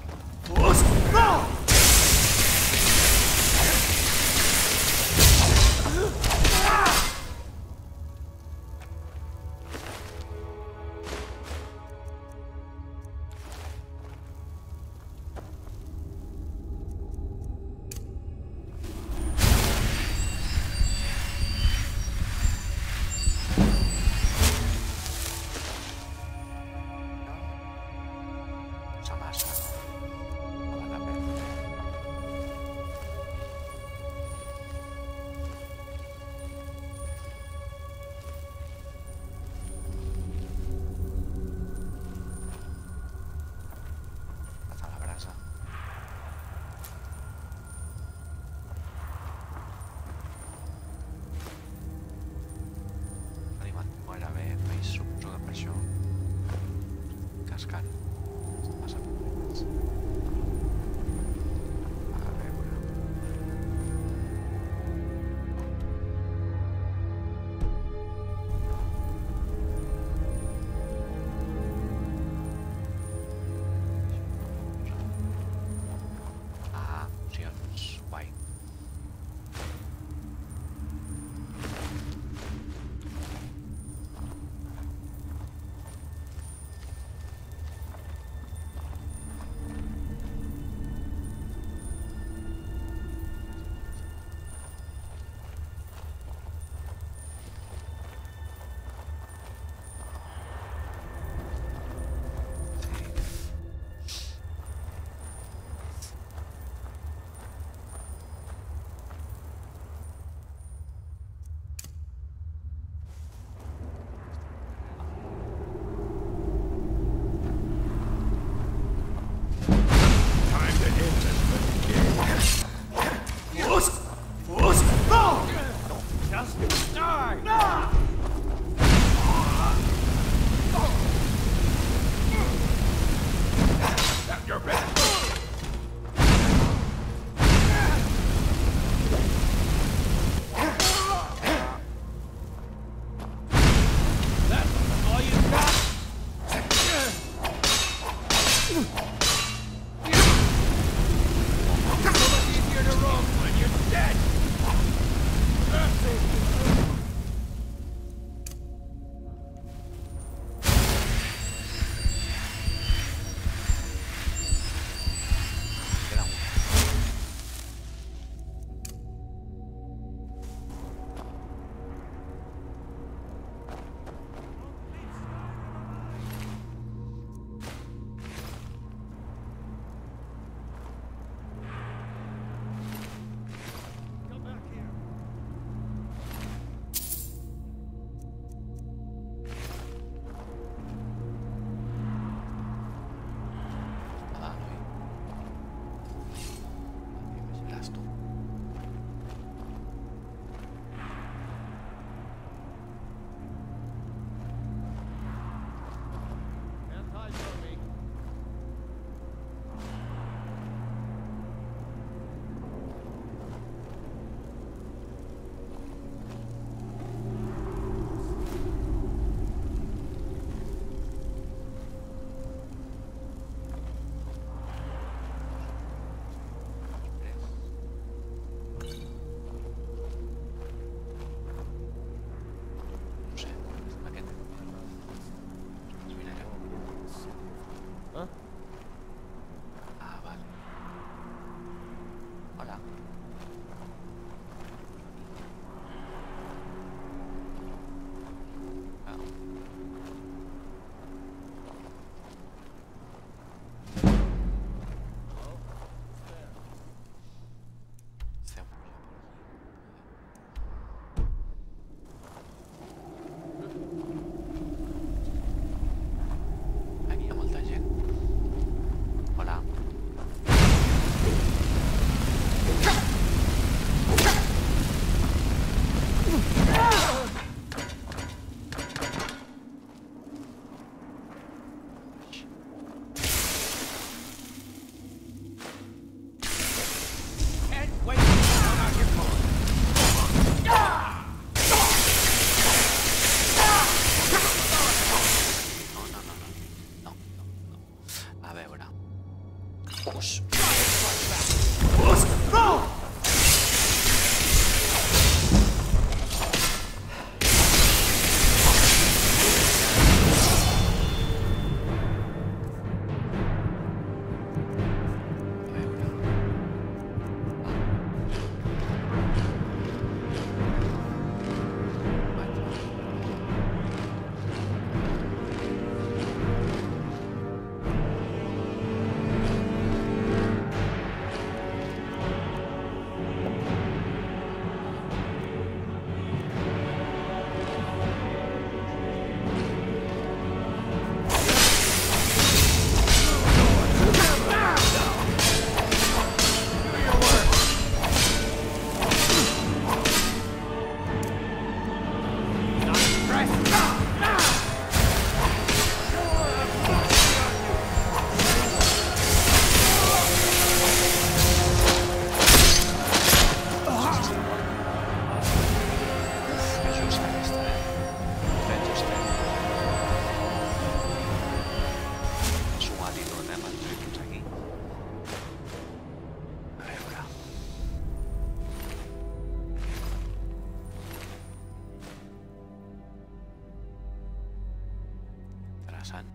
passant?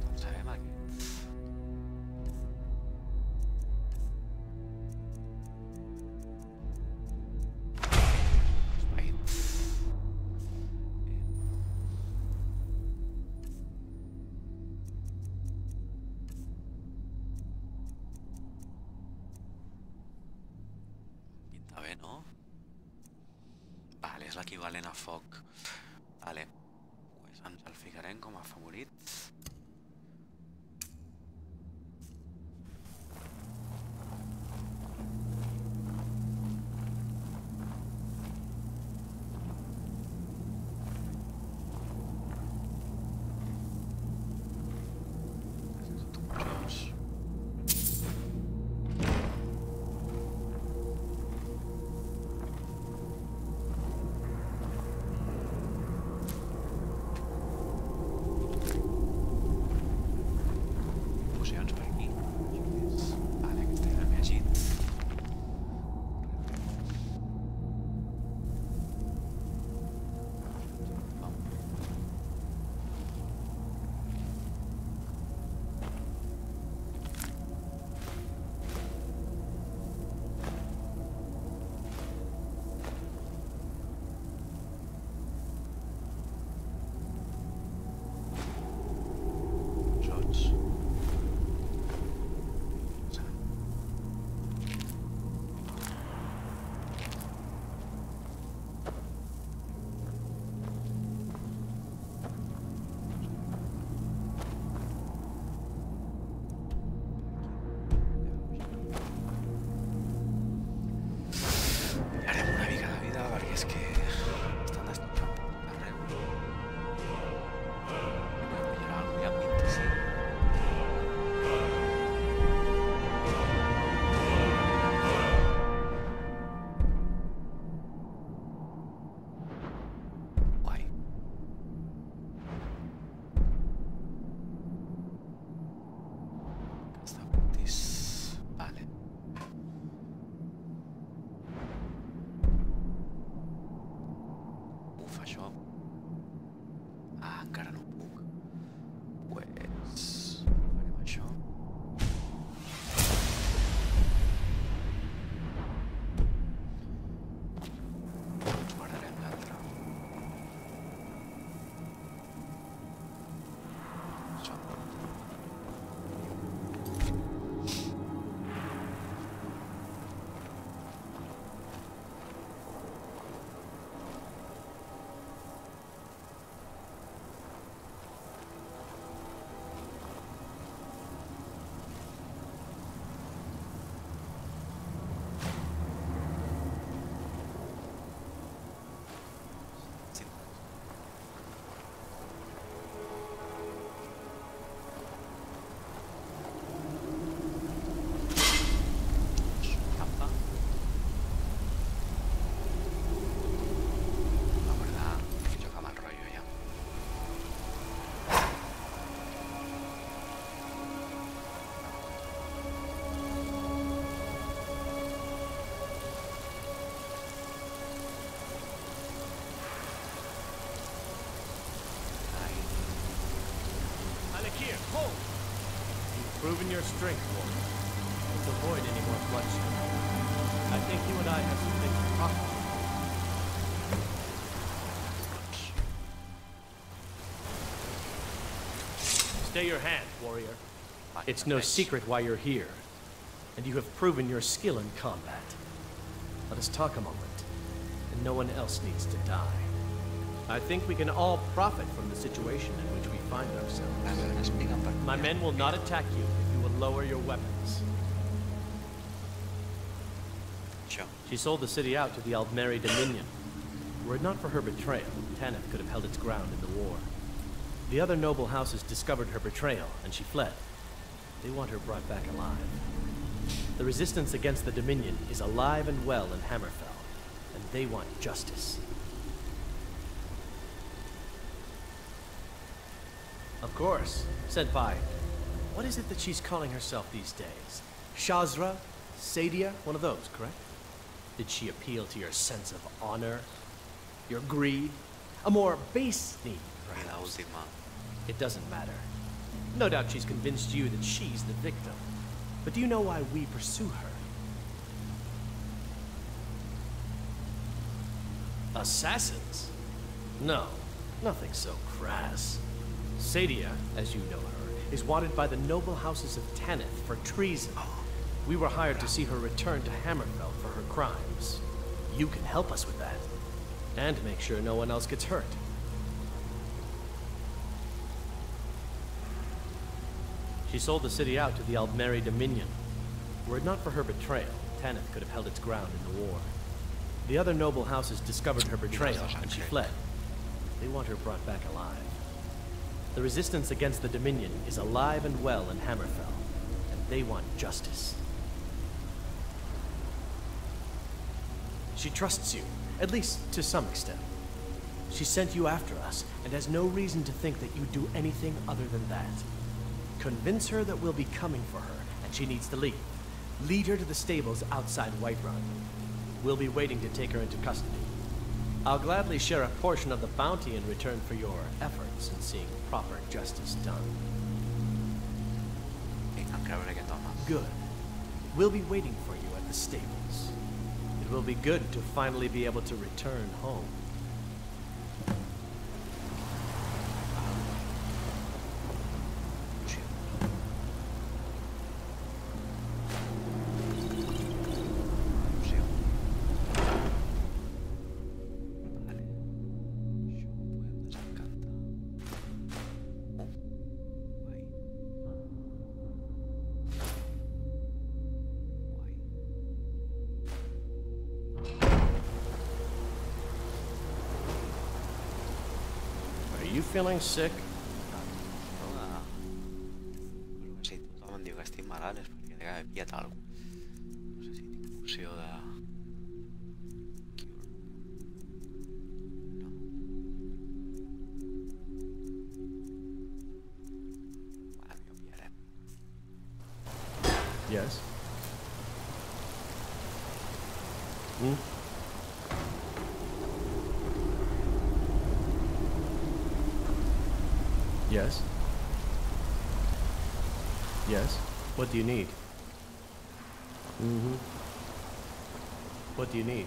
Doncs sabem aquí. Pinta bé, no? Vale, és l'equivalent a foc. Vale, pues ens el ficarem com a favorit. Proven your strength, Warren. Let's avoid any more bloodshed. I think you and I have some things to talk about. Stay your hand, warrior. It's no secret why you're here, and you have proven your skill in combat. Let us talk a moment, and no one else needs to die. I think we can all profit from the situation in which we find ourselves. My men will not attack you if you will lower your weapons. She sold the city out to the Aldmeri Dominion. Were it not for her betrayal, Tanith could have held its ground in the war. The other noble houses discovered her betrayal, and she fled. They want her brought back alive. The resistance against the Dominion is alive and well in Hammerfell, and they want justice. Of course. Senpai, what is it that she's calling herself these days? Shazra? Sadia? One of those, correct? Did she appeal to your sense of honor? Your greed? A more base need, perhaps. It doesn't matter. No doubt she's convinced you that she's the victim. But do you know why we pursue her? Assassins? No, nothing so crass. Sadia, as you know her, is wanted by the noble houses of Tanith for treason. We were hired to see her return to Hammerfell for her crimes. You can help us with that. And make sure no one else gets hurt. She sold the city out to the Aldmeri Dominion. Were it not for her betrayal, Tanith could have held its ground in the war. The other noble houses discovered her betrayal, and she fled. They want her brought back alive. The resistance against the Dominion is alive and well in Hammerfell, and they want justice. She trusts you, at least to some extent. She sent you after us, and has no reason to think that you'd do anything other than that. Convince her that we'll be coming for her, and she needs to leave. Lead her to the stables outside Whiterun. We'll be waiting to take her into custody. I'll gladly share a portion of the bounty in return for your efforts in seeing proper justice done. Good. We'll be waiting for you at the stables. It will be good to finally be able to return home. Feeling sick? Sí, tothom em diu que estic malalt és perquè he pillat alguna cosa. No sé si tinc poció de... No. Ara m'ho pillarem. Yes? Yes? Yes? What do you need? What do you need?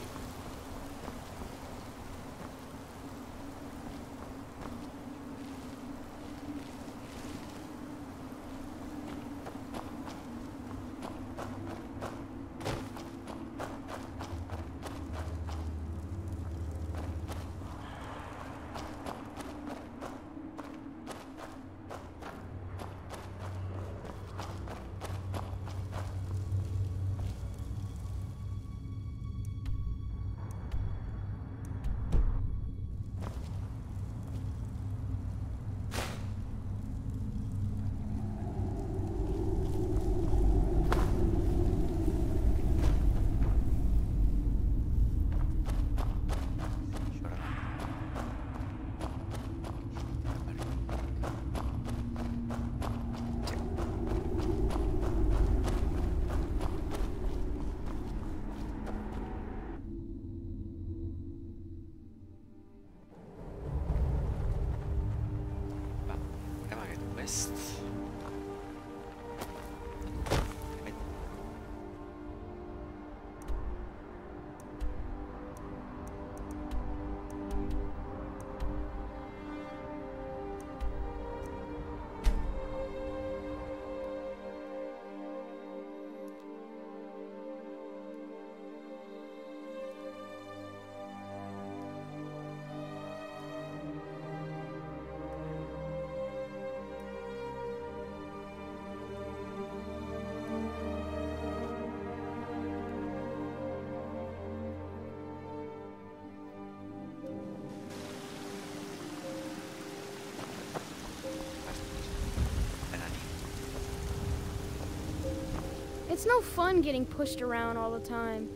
It's no fun getting pushed around all the time.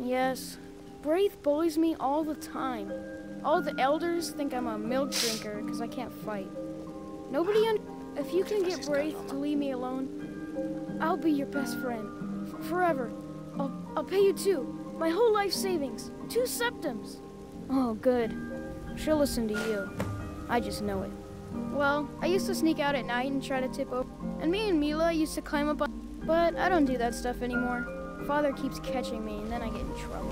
Yes, Braith bullies me all the time. All the elders think I'm a milk drinker because I can't fight. If you can get Braith to leave me alone, I'll be your best friend. Forever. I'll pay you 2. My whole life savings. 2 septims. Oh, good. She'll listen to you. I just know it. Well, I used to sneak out at night and try to tip over. And me and Mila used to climb up on... But I don't do that stuff anymore. Father keeps catching me and then I get in trouble.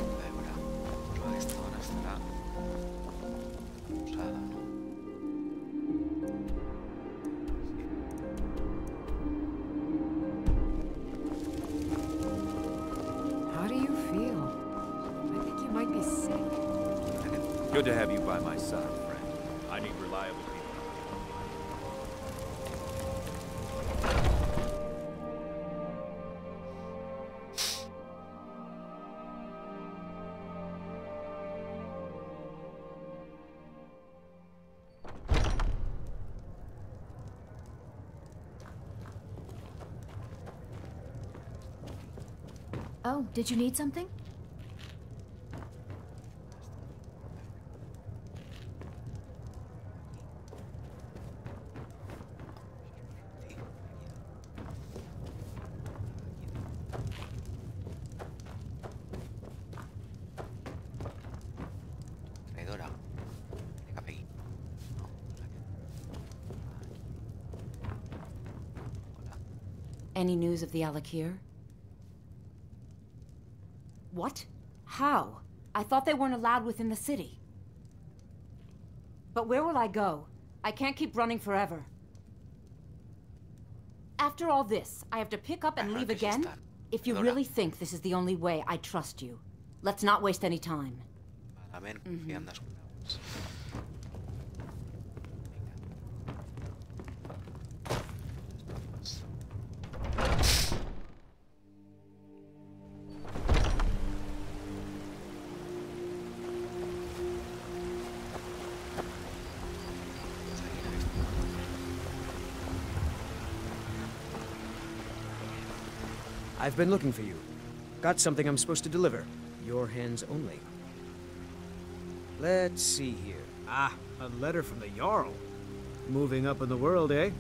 How do you feel? I think you might be sick. Good to have you by my side, friend. I need reliable people. Oh, did you need something? Traidora. De café. No. Any news of the Alakir? What? How? I thought they weren't allowed within the city. But where will I go? I can't keep running forever. After all this, I have to pick up and leave again? If you really think this is the only way, I trust you. Let's not waste any time. I've been looking for you. Got something I'm supposed to deliver. Your hands only. Let's see here. Ah, a letter from the Jarl. Moving up in the world, eh?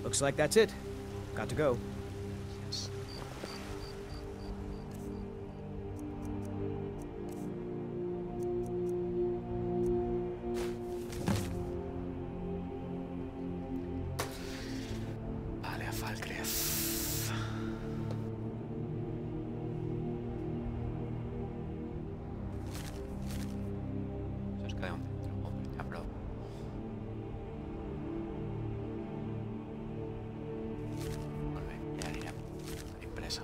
Looks like that's it. Got to go. Vale, a Falkreath. Cerca de un centro, per ejemplo. Molt bé, ja anirem a l'impresa.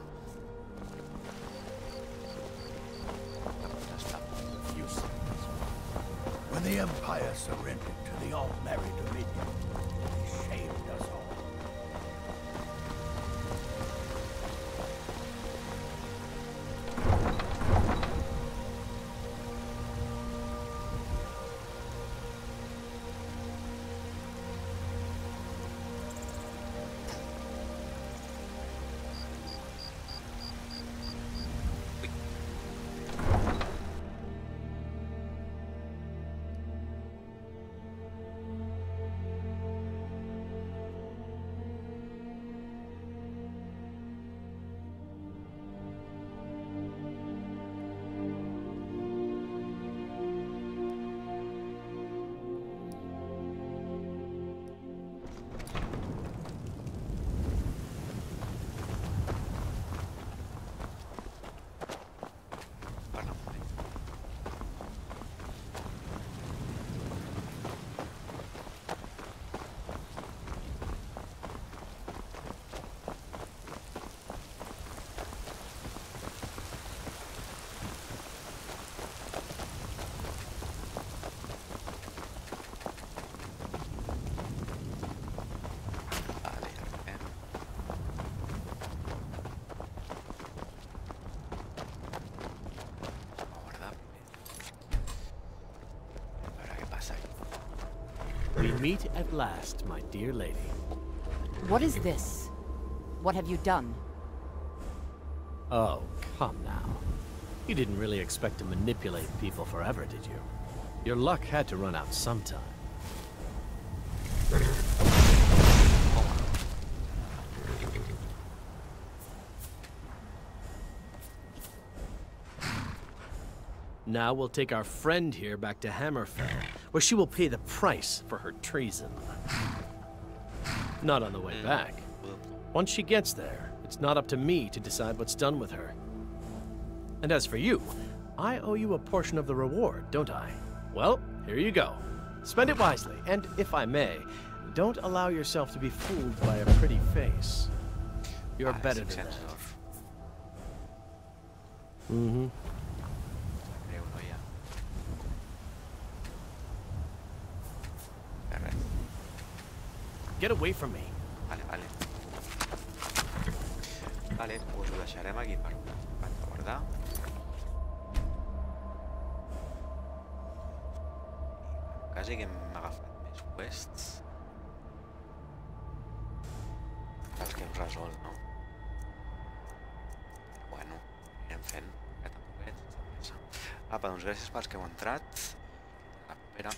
Ja està. When the Empire surrendered to the Alt-Mary Dominion, they shamed us all. We meet at last, my dear lady. What is this? What have you done? Oh, come now. You didn't really expect to manipulate people forever, did you? Your luck had to run out sometime. Now we'll take our friend here back to Hammerfell, where she will pay the price for her treason. Not on the way back. Once she gets there, it's not up to me to decide what's done with her. And as for you, I owe you a portion of the reward, don't I? Well, here you go. Spend it wisely, and if I may, don't allow yourself to be fooled by a pretty face. You're better than that. Mm-hmm. Get away from me. Vale. Vale, pues ho deixarem aquí per guardar. Quasi que hem agafat més quests. Els que hem resolt, no? Bueno, anirem fent. Que tampoc és sense pressa. Apa, doncs gràcies pels que heu entrat. La propera.